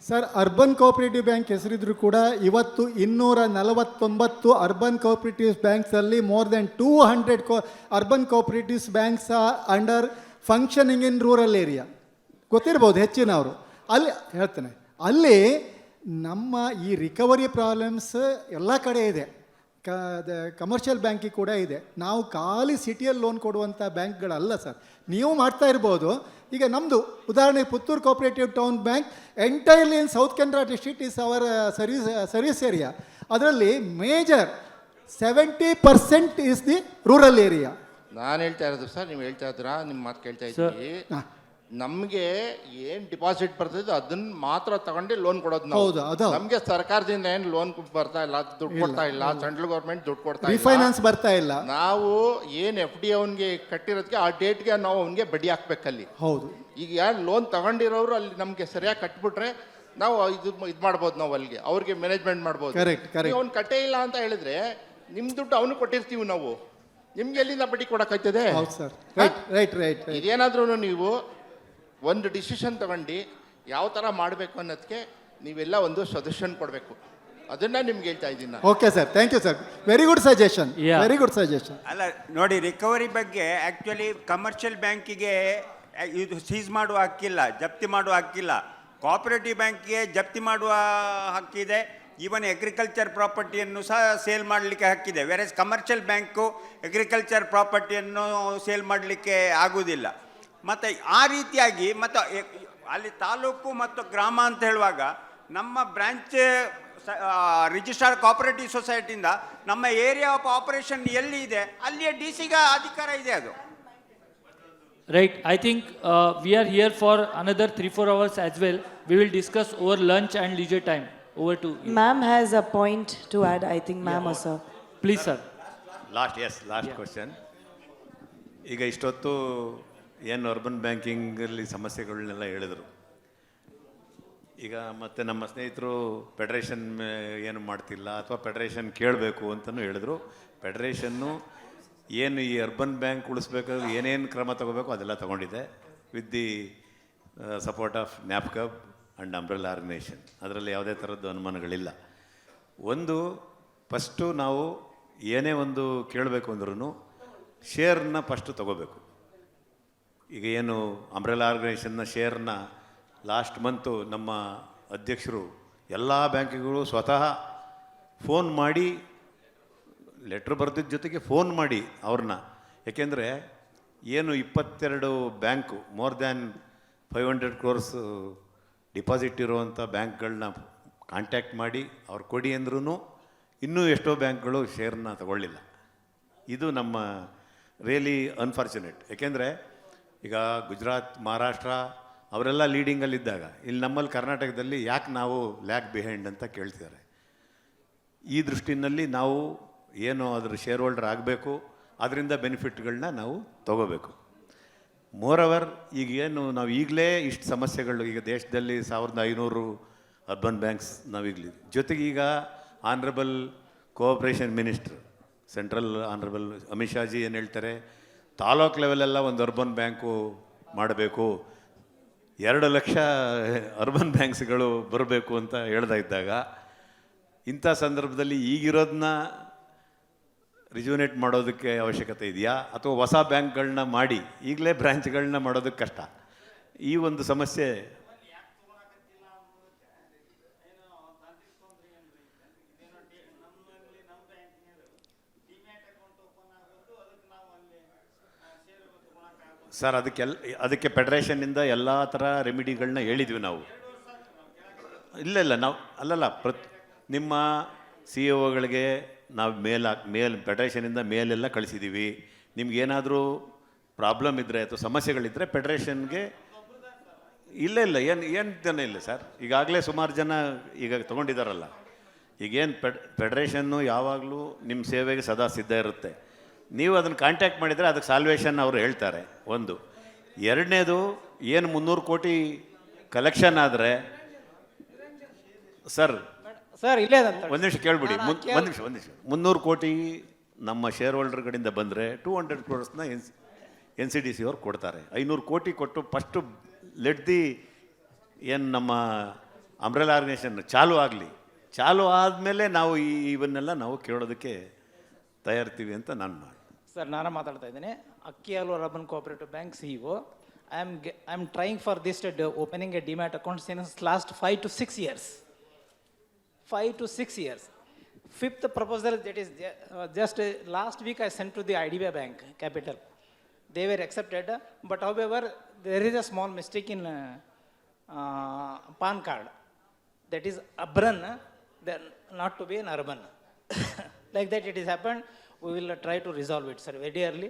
ಸರ್, ಅರ್ಬನ್ ಕೋಆಪರೇಟಿವ್ ಬ್ಯಾಂಕ್ ಹೆಸರಿದ್ರು ಕೂಡ ಇವತ್ತು 249 ಅರ್ಬನ್ ಕೋಆಪರೇಟಿವ್ ಬ್ಯಾಂಕ್ಸಲ್ಲಿ more than 200 urban cooperatives banks under functioning in rural area. ಗೊತ್ತಿರ್ಬೋದು ಹೆಚ್ಚಿನವರು. ಅಲ್ಲಿ ಹೇಳ್ತೇನೆ, ಅಲ್ಲಿ ನಮ್ಮ ಈ ರಿಕವರಿ ಪ್ರಾಬ್ಲಮ್ಸ್ ಎಲ್ಲ ಕಡೆ ಇದೆ. ಕಮರ್ಷಿಯಲ್ ಬ್ಯಾಂಕಿಗೆ ಕೂಡ ಇದೆ. ನಾವು ಖಾಲಿ ಸಿಟಿಯಲ್ಲಿ ಲೋನ್ ಕೊಡುವಂಥ ಬ್ಯಾಂಕ್ಗಳಲ್ಲ ಸರ್. ನೀವು ಮಾಡ್ತಾ ಇರ್ಬೋದು. ಈಗ ನಮ್ಮದು ಉದಾಹರಣೆಗೆ Puttur cooperative town bank entirely in South Canara district is our service area. ಅದರಲ್ಲಿ major 70% is the rural area. ನಾನು ಹೇಳ್ತಾ ಇರೋದು ಸರ್, ನೀವು ಹೇಳ್ತಾ ಇದ್ದೀರಾ, ನಿಮ್ಮ ಮಾತು ಕೇಳ್ತಾ ಇದ್ದೀವಿ. ನಮಗೆ ಏನು ಡಿಪಾಸಿಟ್ ಬರ್ತದೆ ಅದನ್ನ ಮಾತ್ರ ತಗೊಂಡು ಲೋನ್ ಕೊಡೋದು ನಾವು. ನಮಗೆ ಸರ್ಕಾರದಿಂದ ಏನು ಲೋನ್ ಬರ್ತಾ ಇಲ್ಲ, ದುಡ್ಡು ಕೊಡ್ತಾ ಇಲ್ಲ. ಸೆಂಟ್ರಲ್ ಗೌರ್ಮೆಂಟ್ ದುಡ್ಡು ಕೊಡ್ತಾ ಇಲ್ಲ, ಫೈನಾನ್ಸ್ ಬರ್ತಾ ಇಲ್ಲ. ನಾವು ಏನು FD ಅವನಿಗೆ ಕಟ್ಟಿರೋದಕ್ಕೆ ಆ ಡೇಟ್ಗೆ ನಾವು ಅವನಿಗೆ ಬಡ್ಡಿ ಹಾಕ್ಬೇಕಲ್ಲಿ. ಹೌದು. ಈಗ ಯಾರು ಲೋನ್ ತಗೊಂಡಿರೋರು ಅಲ್ಲಿ ನಮಗೆ ಸರಿಯಾಗಿ ಕಟ್ಬಿಟ್ರೆ ನಾವು ಇದು ಮಾಡ್ಬೋದು, ನಾವು ಅಲ್ಲಿಗೆ ಅವ್ರಿಗೆ ಮ್ಯಾನೇಜ್ಮೆಂಟ್ ಮಾಡ್ಬೋದು. ಅವ್ನು ಕಟ್ಟೇ ಇಲ್ಲ ಅಂತ ಹೇಳಿದ್ರೆ ನಿಮ್ಮ ದುಡ್ಡು ಅವನು ಕೊಟ್ಟಿರ್ತೀವಿ ನಾವು, ನಿಮ್ಗೆ ಎಲ್ಲಿಂದ ಬಡ್ಡಿ ಕೊಡೋಕ್ಕಾಗ್ತದೆ? ಇದೇನಾದ್ರೂ ನೀವು ಒಂದು ಡಿಸಿಷನ್ ತಗೊಂಡು ಯಾವ ಥರ ಮಾಡಬೇಕು ಅನ್ನೋದಕ್ಕೆ ನೀವೆಲ್ಲ ಒಂದು ಸಜೆಷನ್ ಕೊಡಬೇಕು. ಅದನ್ನ ನಿಮ್ಗೆ ಹೇಳ್ತಾ ಇದ್ದೀನಿ ನಾನು. Okay sir, thank you sir, very good suggestion, Yeah. Very good suggestion. ಅಲ್ಲ ನೋಡಿ, ರಿಕವರಿ ಬಗ್ಗೆ ಆ್ಯಕ್ಚುಲಿ ಕಮರ್ಷಿಯಲ್ ಬ್ಯಾಂಕಿಗೆ ಇದು ಸೀಸ್ ಮಾಡುವ ಹಕ್ಕಿಲ್ಲ, ಜಪ್ತಿ ಮಾಡುವ ಹಕ್ಕಿಲ್ಲ. ಕೋಆಪರೇಟಿವ್ ಬ್ಯಾಂಕಿಗೆ ಜಪ್ತಿ ಮಾಡುವ ಹಕ್ಕಿದೆ, ಈವನ್ ಅಗ್ರಿಕಲ್ಚರ್ ಪ್ರಾಪರ್ಟಿಯನ್ನು ಸಹ ಸೇಲ್ ಮಾಡಲಿಕ್ಕೆ ಹಕ್ಕಿದೆ. ವೆರಸ್ ಕಮರ್ಷಿಯಲ್ ಬ್ಯಾಂಕು ಅಗ್ರಿಕಲ್ಚರ್ ಪ್ರಾಪರ್ಟಿಯನ್ನು ಸೇಲ್ ಮಾಡಲಿಕ್ಕೆ ಆಗುವುದಿಲ್ಲ. ಮತ್ತು ಆ ರೀತಿಯಾಗಿ ಮತ್ತು ಅಲ್ಲಿ ತಾಲೂಕು ಮತ್ತು ಗ್ರಾಮ ಅಂತ ಹೇಳುವಾಗ ನಮ್ಮ ಬ್ರಾಂಚ್ ರಿಜಿಸ್ಟರ್ಡ್ ಕೋಆಪರೇಟಿವ್ ಸೊಸೈಟಿಯಿಂದ ನಮ್ಮ ಏರಿಯಾ ಆಫ್ ಆಪರೇಷನ್ ಎಲ್ಲಿ ಇದೆ ಅಲ್ಲಿಯೇ ಡಿ ಸಿಗೆ ಅಧಿಕಾರ ಇದೆ. ಅದು Right. I think we are here for another 3-4 hours as well. We will discuss over lunch and leisure time. Over to you. Ma'am has a point to add, I think, ma'am or sir. Please, sir. Last question. ಈಗ ಇಷ್ಟೊತ್ತು ಏನು urban ಬ್ಯಾಂಕಿಂಗಲ್ಲಿ ಸಮಸ್ಯೆಗಳನ್ನೆಲ್ಲ ಹೇಳಿದರು. ಈಗ ಮತ್ತೆ ನಮ್ಮ ಸ್ನೇಹಿತರು federation ಏನು ಮಾಡ್ತಿಲ್ಲ ಅಥವಾ ಫೆಡರೇಷನ್ ಕೇಳಬೇಕು ಅಂತಲೂ ಹೇಳಿದ್ರು. ಫೆಡರೇಷನ್ನು ಏನು ಈ ಅರ್ಬನ್ ಬ್ಯಾಂಕ್ ಉಳಿಸ್ಬೇಕಾದ್ರೆ ಏನೇನು ಕ್ರಮ ತಗೋಬೇಕು ಅದೆಲ್ಲ ತಗೊಂಡಿದೆ, with the support of NAFCUB and umbrella organisation. ಅದರಲ್ಲಿ ಯಾವುದೇ ಥರದ್ದು ಅನುಮಾನಗಳಿಲ್ಲ. ಒಂದು ಫಸ್ಟು ನಾವು ಏನೇ ಒಂದು ಕೇಳಬೇಕು ಅಂದ್ರೂ ಶೇರ್ನ ಫಸ್ಟು ತಗೋಬೇಕು. ಈಗ ಏನು ಅಂಬ್ರೆಲಾ ಆರ್ಗನೈಸೇಷನ್ನ ಶೇರ್ನ ಲಾಸ್ಟ್ ಮಂತು ನಮ್ಮ ಅಧ್ಯಕ್ಷರು ಎಲ್ಲ ಬ್ಯಾಂಕಿಗಳು ಸ್ವತಃ ಫೋನ್ ಮಾಡಿ, ಲೆಟ್ರ್ ಬರೆದಿದ್ದ ಜೊತೆಗೆ ಫೋನ್ ಮಾಡಿ ಅವ್ರನ್ನ, ಯಾಕೆಂದರೆ ಏನು 22 bank more than 500 crores deposit ಇರುವಂಥ ಬ್ಯಾಂಕ್ಗಳನ್ನ ಕಾಂಟ್ಯಾಕ್ಟ್ ಮಾಡಿ ಅವ್ರು ಕೊಡಿ ಅಂದ್ರೂ ಇನ್ನೂ ಎಷ್ಟೋ ಬ್ಯಾಂಕ್ಗಳು ಶೇರ್ನ ತಗೊಳ್ಳಿಲ್ಲ. ಇದು ನಮ್ಮ ರಿಯಲಿ ಅನ್ಫಾರ್ಚುನೇಟ್. ಯಾಕೆಂದರೆ ಈಗ ಗುಜರಾತ್, ಮಹಾರಾಷ್ಟ್ರ ಅವರೆಲ್ಲ ಲೀಡಿಂಗಲ್ಲಿದ್ದಾಗ ಇಲ್ಲಿ ನಮ್ಮಲ್ಲಿ ಕರ್ನಾಟಕದಲ್ಲಿ ಯಾಕೆ ನಾವು ಲ್ಯಾಕ್ ಬಿಹೈಂಡ್ ಅಂತ ಕೇಳ್ತಿದ್ದಾರೆ. ಈ ದೃಷ್ಟಿನಲ್ಲಿ ನಾವು ಏನು ಅದ್ರ ಶೇರ್ ಹೋಲ್ಡರ್ ಆಗಬೇಕು, ಅದರಿಂದ ಬೆನಿಫಿಟ್ಗಳನ್ನ ನಾವು ತಗೋಬೇಕು. ಮೋರವರ್ ಈಗ ಏನು ನಾವು ಈಗಲೇ ಇಷ್ಟು ಸಮಸ್ಯೆಗಳು, ಈಗ ದೇಶದಲ್ಲಿ 1500 ಅರ್ಬನ್ ಬ್ಯಾಂಕ್ಸ್ ನಾವೀಗಲಿ, ಜೊತೆಗೆ ಈಗ honourable cooperation minister central honourable Amit Shaji ಏನು ಹೇಳ್ತಾರೆ, ತಾಲೂಕು ಲೆವೆಲೆಲ್ಲ ಒಂದು ಅರ್ಬನ್ ಬ್ಯಾಂಕು ಮಾಡಬೇಕು, 2 ಲಕ್ಷ ಅರ್ಬನ್ ಬ್ಯಾಂಕ್ಸ್ಗಳು ಬರಬೇಕು ಅಂತ ಹೇಳ್ತಾ ಇದ್ದಾಗ, ಇಂಥ ಸಂದರ್ಭದಲ್ಲಿ ಈಗಿರೋದನ್ನ ರಿಜುನೇಟ್ ಮಾಡೋದಕ್ಕೆ ಅವಶ್ಯಕತೆ ಇದೆಯಾ ಅಥವಾ ಹೊಸ ಬ್ಯಾಂಕ್ಗಳನ್ನ ಮಾಡಿ ಈಗಲೇ ಬ್ರ್ಯಾಂಚ್ಗಳನ್ನ ಮಾಡೋದಕ್ಕೆ ಕಷ್ಟ. ಈ ಒಂದು ಸಮಸ್ಯೆ ಸರ್, ಅದಕ್ಕೆ ಫೆಡರೇಷನ್ನಿಂದ ಎಲ್ಲ ಥರ ರೆಮಿಡಿಗಳನ್ನ ಹೇಳಿದ್ವಿ ನಾವು. ಇಲ್ಲ ನಾವು ನಿಮ್ಮ ಸಿ ಇ ಒಗಳಿಗೆ ನಾವು ಮೇಲ್ ಫೆಡರೇಷನಿಂದ ಮೇಲೆಲ್ಲ ಕಳಿಸಿದ್ದೀವಿ. ನಿಮ್ಗೇನಾದರೂ ಪ್ರಾಬ್ಲಮ್ ಇದ್ದರೆ ಅಥವಾ ಸಮಸ್ಯೆಗಳಿದ್ದರೆ ಫೆಡರೇಷನ್ಗೆ ಏನು ಜನ ಇಲ್ಲ ಸರ್, ಈಗಾಗಲೇ ಸುಮಾರು ಜನ ಈಗ ತೊಗೊಂಡಿದ್ದಾರಲ್ಲ. ಈಗೇನು ಫೆಡರೇಷನ್ನು ಯಾವಾಗಲೂ ನಿಮ್ಮ ಸೇವೆಗೆ ಸದಾ ಸಿದ್ಧ ಇರುತ್ತೆ. ನೀವು ಅದನ್ನು ಕಾಂಟ್ಯಾಕ್ಟ್ ಮಾಡಿದರೆ ಅದಕ್ಕೆ ಸಾಲ್ವೇಷನ್ ಅವರು ಹೇಳ್ತಾರೆ. ಒಂದು. ಎರಡನೇದು, ಏನು 300 ಕೋಟಿ ಕಲೆಕ್ಷನ್ ಆದರೆ ಸರ್ ಇಲ್ಲೇ ಒಂದು ನಿಮಿಷ ಕೇಳ್ಬಿಡಿ, ಒಂದು ನಿಮಿಷ 300 ಕೋಟಿ ನಮ್ಮ ಶೇರ್ ಹೋಲ್ಡರ್ ಕಡೆಯಿಂದ ಬಂದರೆ 200 crores N C D C ಅವ್ರು ಕೊಡ್ತಾರೆ. 500 ಕೋಟಿ ಕೊಟ್ಟು ಫಸ್ಟು ಏನು ನಮ್ಮ ಅಂಬ್ರೆಲಾ ಆರ್ಗನೈಸೇಷನ್ ಚಾಲು ಆದಮೇಲೆ ನಾವು ಇವನ್ನೆಲ್ಲ ನಾವು ಕೇಳೋದಕ್ಕೆ ತಯಾರಿರ್ತೀವಿ ಅಂತ ನಾನು ಸರ್ ಮಾತಾಡ್ತಾ ಇದ್ದೀನಿ. Akkihalu urban cooperative bank CEO. I am trying for this opening a demat account since last 5 to 6 years. 5 to 6 years. Fifth proposal, that is just last week I sent to the IDBI Bank Capital. They were accepted, but however there is a small mistake in PAN card. That is urban, not to be an urban. Like that it is happened. We will try to resolve it, sir, very early.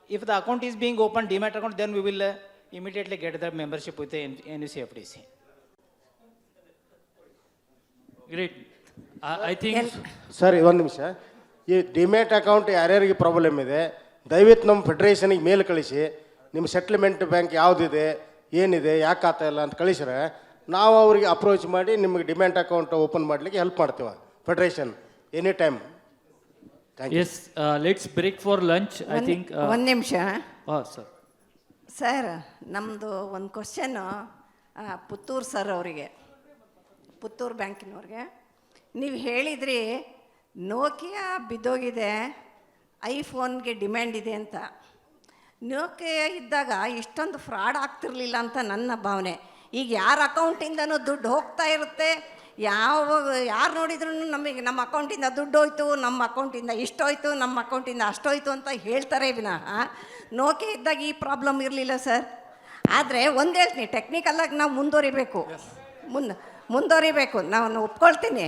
If the account is being opened, demat account, then we will immediately get the membership with the NUCFDC. Great. I think... sir, ಒಂದು ನಿಮಿಷ. ಈ demat account ಯಾರ್ಯಾರಿಗೆ problem ಇದೆ ದಯವಿಟ್ಟು ನಮ್ಮ ಫೆಡರೇಷನಿಗೆ ಮೇಲ್ ಕಳಿಸಿ, ನಿಮ್ಮ settlement bank ಯಾವುದಿದೆ, ಏನಿದೆ, ಯಾಕೆ ಆಗ್ತಾ ಇಲ್ಲ ಅಂತ ಕಳಿಸ್ರೆ ನಾವು ಅವರಿಗೆ ಅಪ್ರೋಚ್ ಮಾಡಿ ನಿಮಗೆ ಡಿಮ್ಯಾಟ್ ಅಕೌಂಟ್ ಓಪನ್ ಮಾಡಲಿಕ್ಕೆ ಹೆಲ್ಪ್ ಮಾಡ್ತೀವಿ federation any time. Yes, let's break for lunch. I think... ಒಂದು ನಿಮಿಷ ಸರ್. ಸರ್, ನಮ್ಮದು ಒಂದು ಕ್ವಶನ್ನು ಪುತ್ತೂರು ಸರ್ ಅವರಿಗೆ, ಪುತ್ತೂರು ಬ್ಯಾಂಕಿನವ್ರಿಗೆ. ನೀವು ಹೇಳಿದ್ರಿ ನೋಕಿಯಾ ಬಿದ್ದೋಗಿದೆ, ಐಫೋನ್ಗೆ ಡಿಮ್ಯಾಂಡ್ ಇದೆ ಅಂತ. ನೋಕಿಯಾ ಇದ್ದಾಗ ಇಷ್ಟೊಂದು ಫ್ರಾಡ್ ಆಗ್ತಿರ್ಲಿಲ್ಲ ಅಂತ ನನ್ನ ಭಾವನೆ. ಈಗ ಯಾರ ಅಕೌಂಟಿಂದನೂ ದುಡ್ಡು ಹೋಗ್ತಾ ಇರುತ್ತೆ, ಯಾರು ನೋಡಿದ್ರು ನಮಗೆ ನಮ್ಮ ಅಕೌಂಟಿಂದ ದುಡ್ಡು ಹೋಯ್ತು, ನಮ್ಮ ಅಕೌಂಟಿಂದ ಇಷ್ಟೋಯ್ತು, ನಮ್ಮ ಅಕೌಂಟಿಂದ ಅಷ್ಟೋಯ್ತು ಅಂತ ಹೇಳ್ತಾರೆ ವಿನಃ ನೋಕಿಯಾ ಇದ್ದಾಗ ಈ ಪ್ರಾಬ್ಲಮ್ ಇರಲಿಲ್ಲ ಸರ್. ಆದರೆ ಒಂದು ಹೇಳ್ತೀನಿ, ಟೆಕ್ನಿಕಲಾಗಿ ನಾವು ಮುಂದುವರಿಬೇಕು, ಮುಂದುವರಿಬೇಕು, ನಾನು ಒಪ್ಕೊಳ್ತೀನಿ.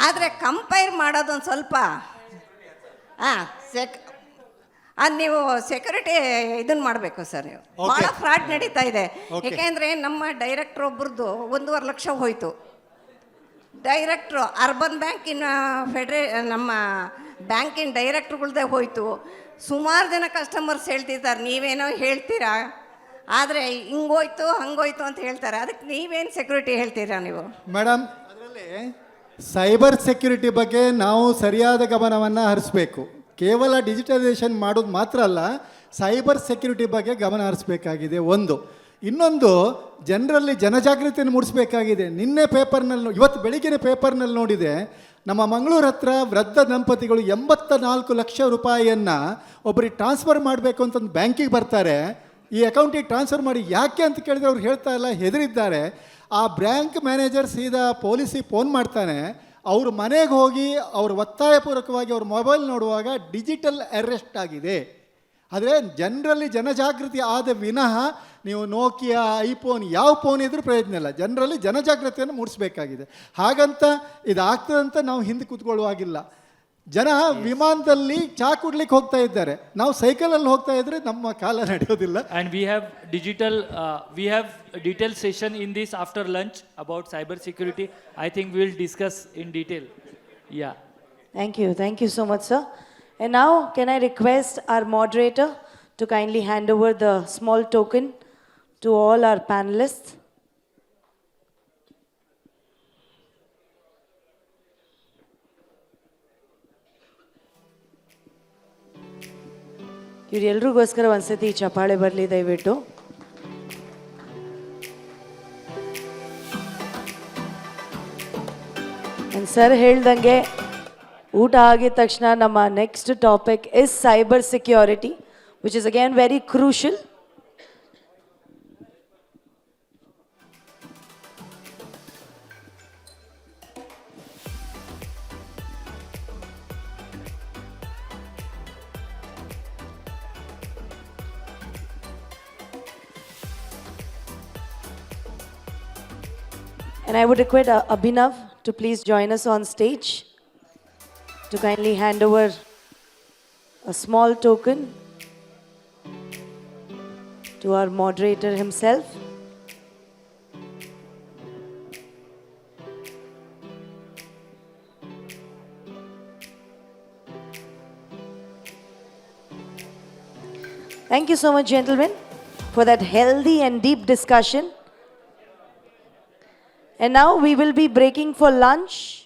ಆದರೆ ಕಂಪೇರ್ ಮಾಡೋದೊಂದು ಸ್ವಲ್ಪ ನೀವು ಸೆಕ್ಯೂರಿಟಿ ಇದನ್ನು ಮಾಡಬೇಕು ಸರ್. ನೀವು ಭಾಳ ಫ್ರಾಡ್ ನಡೀತಾ ಇದೆ. ಏಕೆಂದರೆ ನಮ್ಮ ಡೈರೆಕ್ಟ್ರ್ ಒಬ್ರದ್ದು 1.5 ಲಕ್ಷ ಹೋಯಿತು. ಡೈರೆಕ್ಟ್ರು ಅರ್ಬನ್ ಬ್ಯಾಂಕಿನ ನಮ್ಮ ಬ್ಯಾಂಕಿನ ಡೈರೆಕ್ಟ್ರುಗಳ್ದೇ ಹೋಯಿತು. ಸುಮಾರು ಜನ ಕಸ್ಟಮರ್ಸ್ ಹೇಳ್ತಿರ್ತಾರೆ, ನೀವೇನೋ ಹೇಳ್ತೀರಾ ಆದರೆ ಹಿಂಗೋಯ್ತು ಹಂಗೋಯ್ತು ಅಂತ ಹೇಳ್ತಾರೆ. ಅದಕ್ಕೆ ನೀವೇನು ಸೆಕ್ಯೂರಿಟಿ ಹೇಳ್ತೀರಾ ನೀವು? ಮೇಡಮ್, ಅದರಲ್ಲಿ ಸೈಬರ್ ಸೆಕ್ಯೂರಿಟಿ ಬಗ್ಗೆ ನಾವು ಸರಿಯಾದ ಗಮನವನ್ನು ಹರಿಸಬೇಕು. ಕೇವಲ ಡಿಜಿಟಲೈಸೇಷನ್ ಮಾಡೋದು ಮಾತ್ರ ಅಲ್ಲ, ಸೈಬರ್ ಸೆಕ್ಯೂರಿಟಿ ಬಗ್ಗೆ ಗಮನ ಹರಿಸಬೇಕಾಗಿದೆ ಒಂದು. ಇನ್ನೊಂದು, ಜನರಲ್ಲಿ ಜನಜಾಗೃತಿಯನ್ನು ಮೂಡಿಸಬೇಕಾಗಿದೆ. ನಿನ್ನೆ ಪೇಪರ್ನಲ್ಲಿ, ಇವತ್ತು ಬೆಳಿಗ್ಗೆ ಪೇಪರ್ನಲ್ಲಿ ನೋಡಿದೆ, ನಮ್ಮ ಮಂಗಳೂರು ಹತ್ರ ವೃದ್ಧ ದಂಪತಿಗಳು 84 ಲಕ್ಷ ರೂಪಾಯಿಯನ್ನು ಒಬ್ಬರಿಗೆ ಟ್ರಾನ್ಸ್ಫರ್ ಮಾಡಬೇಕು ಅಂತಂದು ಬ್ಯಾಂಕಿಗೆ ಬರ್ತಾರೆ. ಈ ಅಕೌಂಟಿಗೆ ಟ್ರಾನ್ಸ್ಫರ್ ಮಾಡಿ ಯಾಕೆ ಅಂತ ಕೇಳಿದ್ರೆ ಅವ್ರು ಹೇಳ್ತಾ ಇಲ್ಲ, ಹೆದರಿದ್ದಾರೆ. ಆ ಬ್ಯಾಂಕ್ ಮ್ಯಾನೇಜರ್ ಸೀದಾ ಪೊಲೀಸಿಗೆ ಫೋನ್ ಮಾಡ್ತಾನೆ. ಅವ್ರ ಮನೆಗೆ ಹೋಗಿ ಅವರು ಒತ್ತಾಯಪೂರ್ವಕವಾಗಿ ಅವ್ರ ಮೊಬೈಲ್ ನೋಡುವಾಗ ಡಿಜಿಟಲ್ ಅರೆಸ್ಟ್ ಆಗಿದೆ. ಆದರೆ ಜನರಲ್ಲಿ ಜನಜಾಗೃತಿ ಆದ ವಿನಃ ನೀವು ನೋಕಿಯಾ, ಐಫೋನ್ ಯಾವ ಫೋನ್ ಇದ್ರೂ ಪ್ರಯೋಜನ ಇಲ್ಲ. ಜನರಲ್ಲಿ ಜನಜಾಗೃತಿಯನ್ನು ಮೂಡಿಸಬೇಕಾಗಿದೆ. ಹಾಗಂತ ಇದಾಗ್ತದಂತ ನಾವು ಹಿಂದೆ ಕೂತ್ಕೊಳ್ಳುವಾಗಿಲ್ಲ. ಜನ ವಿಮಾನದಲ್ಲಿ ಚಾ ಕುಡ್ಲಿಕ್ಕೆ ಹೋಗ್ತಾ ಇದ್ದಾರೆ, ನಾವು ಸೈಕಲಲ್ಲಿ ಹೋಗ್ತಾ ಇದ್ರೆ ನಮ್ಮ ಕಾಲ ನಡೆಯೋದಿಲ್ಲ. And we have detailed session in this after lunch about cyber security. I think we will discuss in detail. Yeah. Thank you so much, sir. And now, can I request our moderator to kindly hand over the small token to all our panelists? ಇವರೆಲ್ರಿಗೋಸ್ಕರ ಒಂದ್ಸತಿ ಚಪ್ಪಾಳೆ ಬರಲಿ ದಯವಿಟ್ಟು. Sir ಹೇಳ್ದಂಗೆ ಊಟ ಆಗಿದ ತಕ್ಷಣ ನಮ್ಮ next topic is cyber security, which is again very crucial. And I would request Abhinav to please join us on stage to kindly hand over a small token to our moderator himself. Thank you so much, gentlemen, for that healthy and deep discussion. And now we will be breaking for lunch.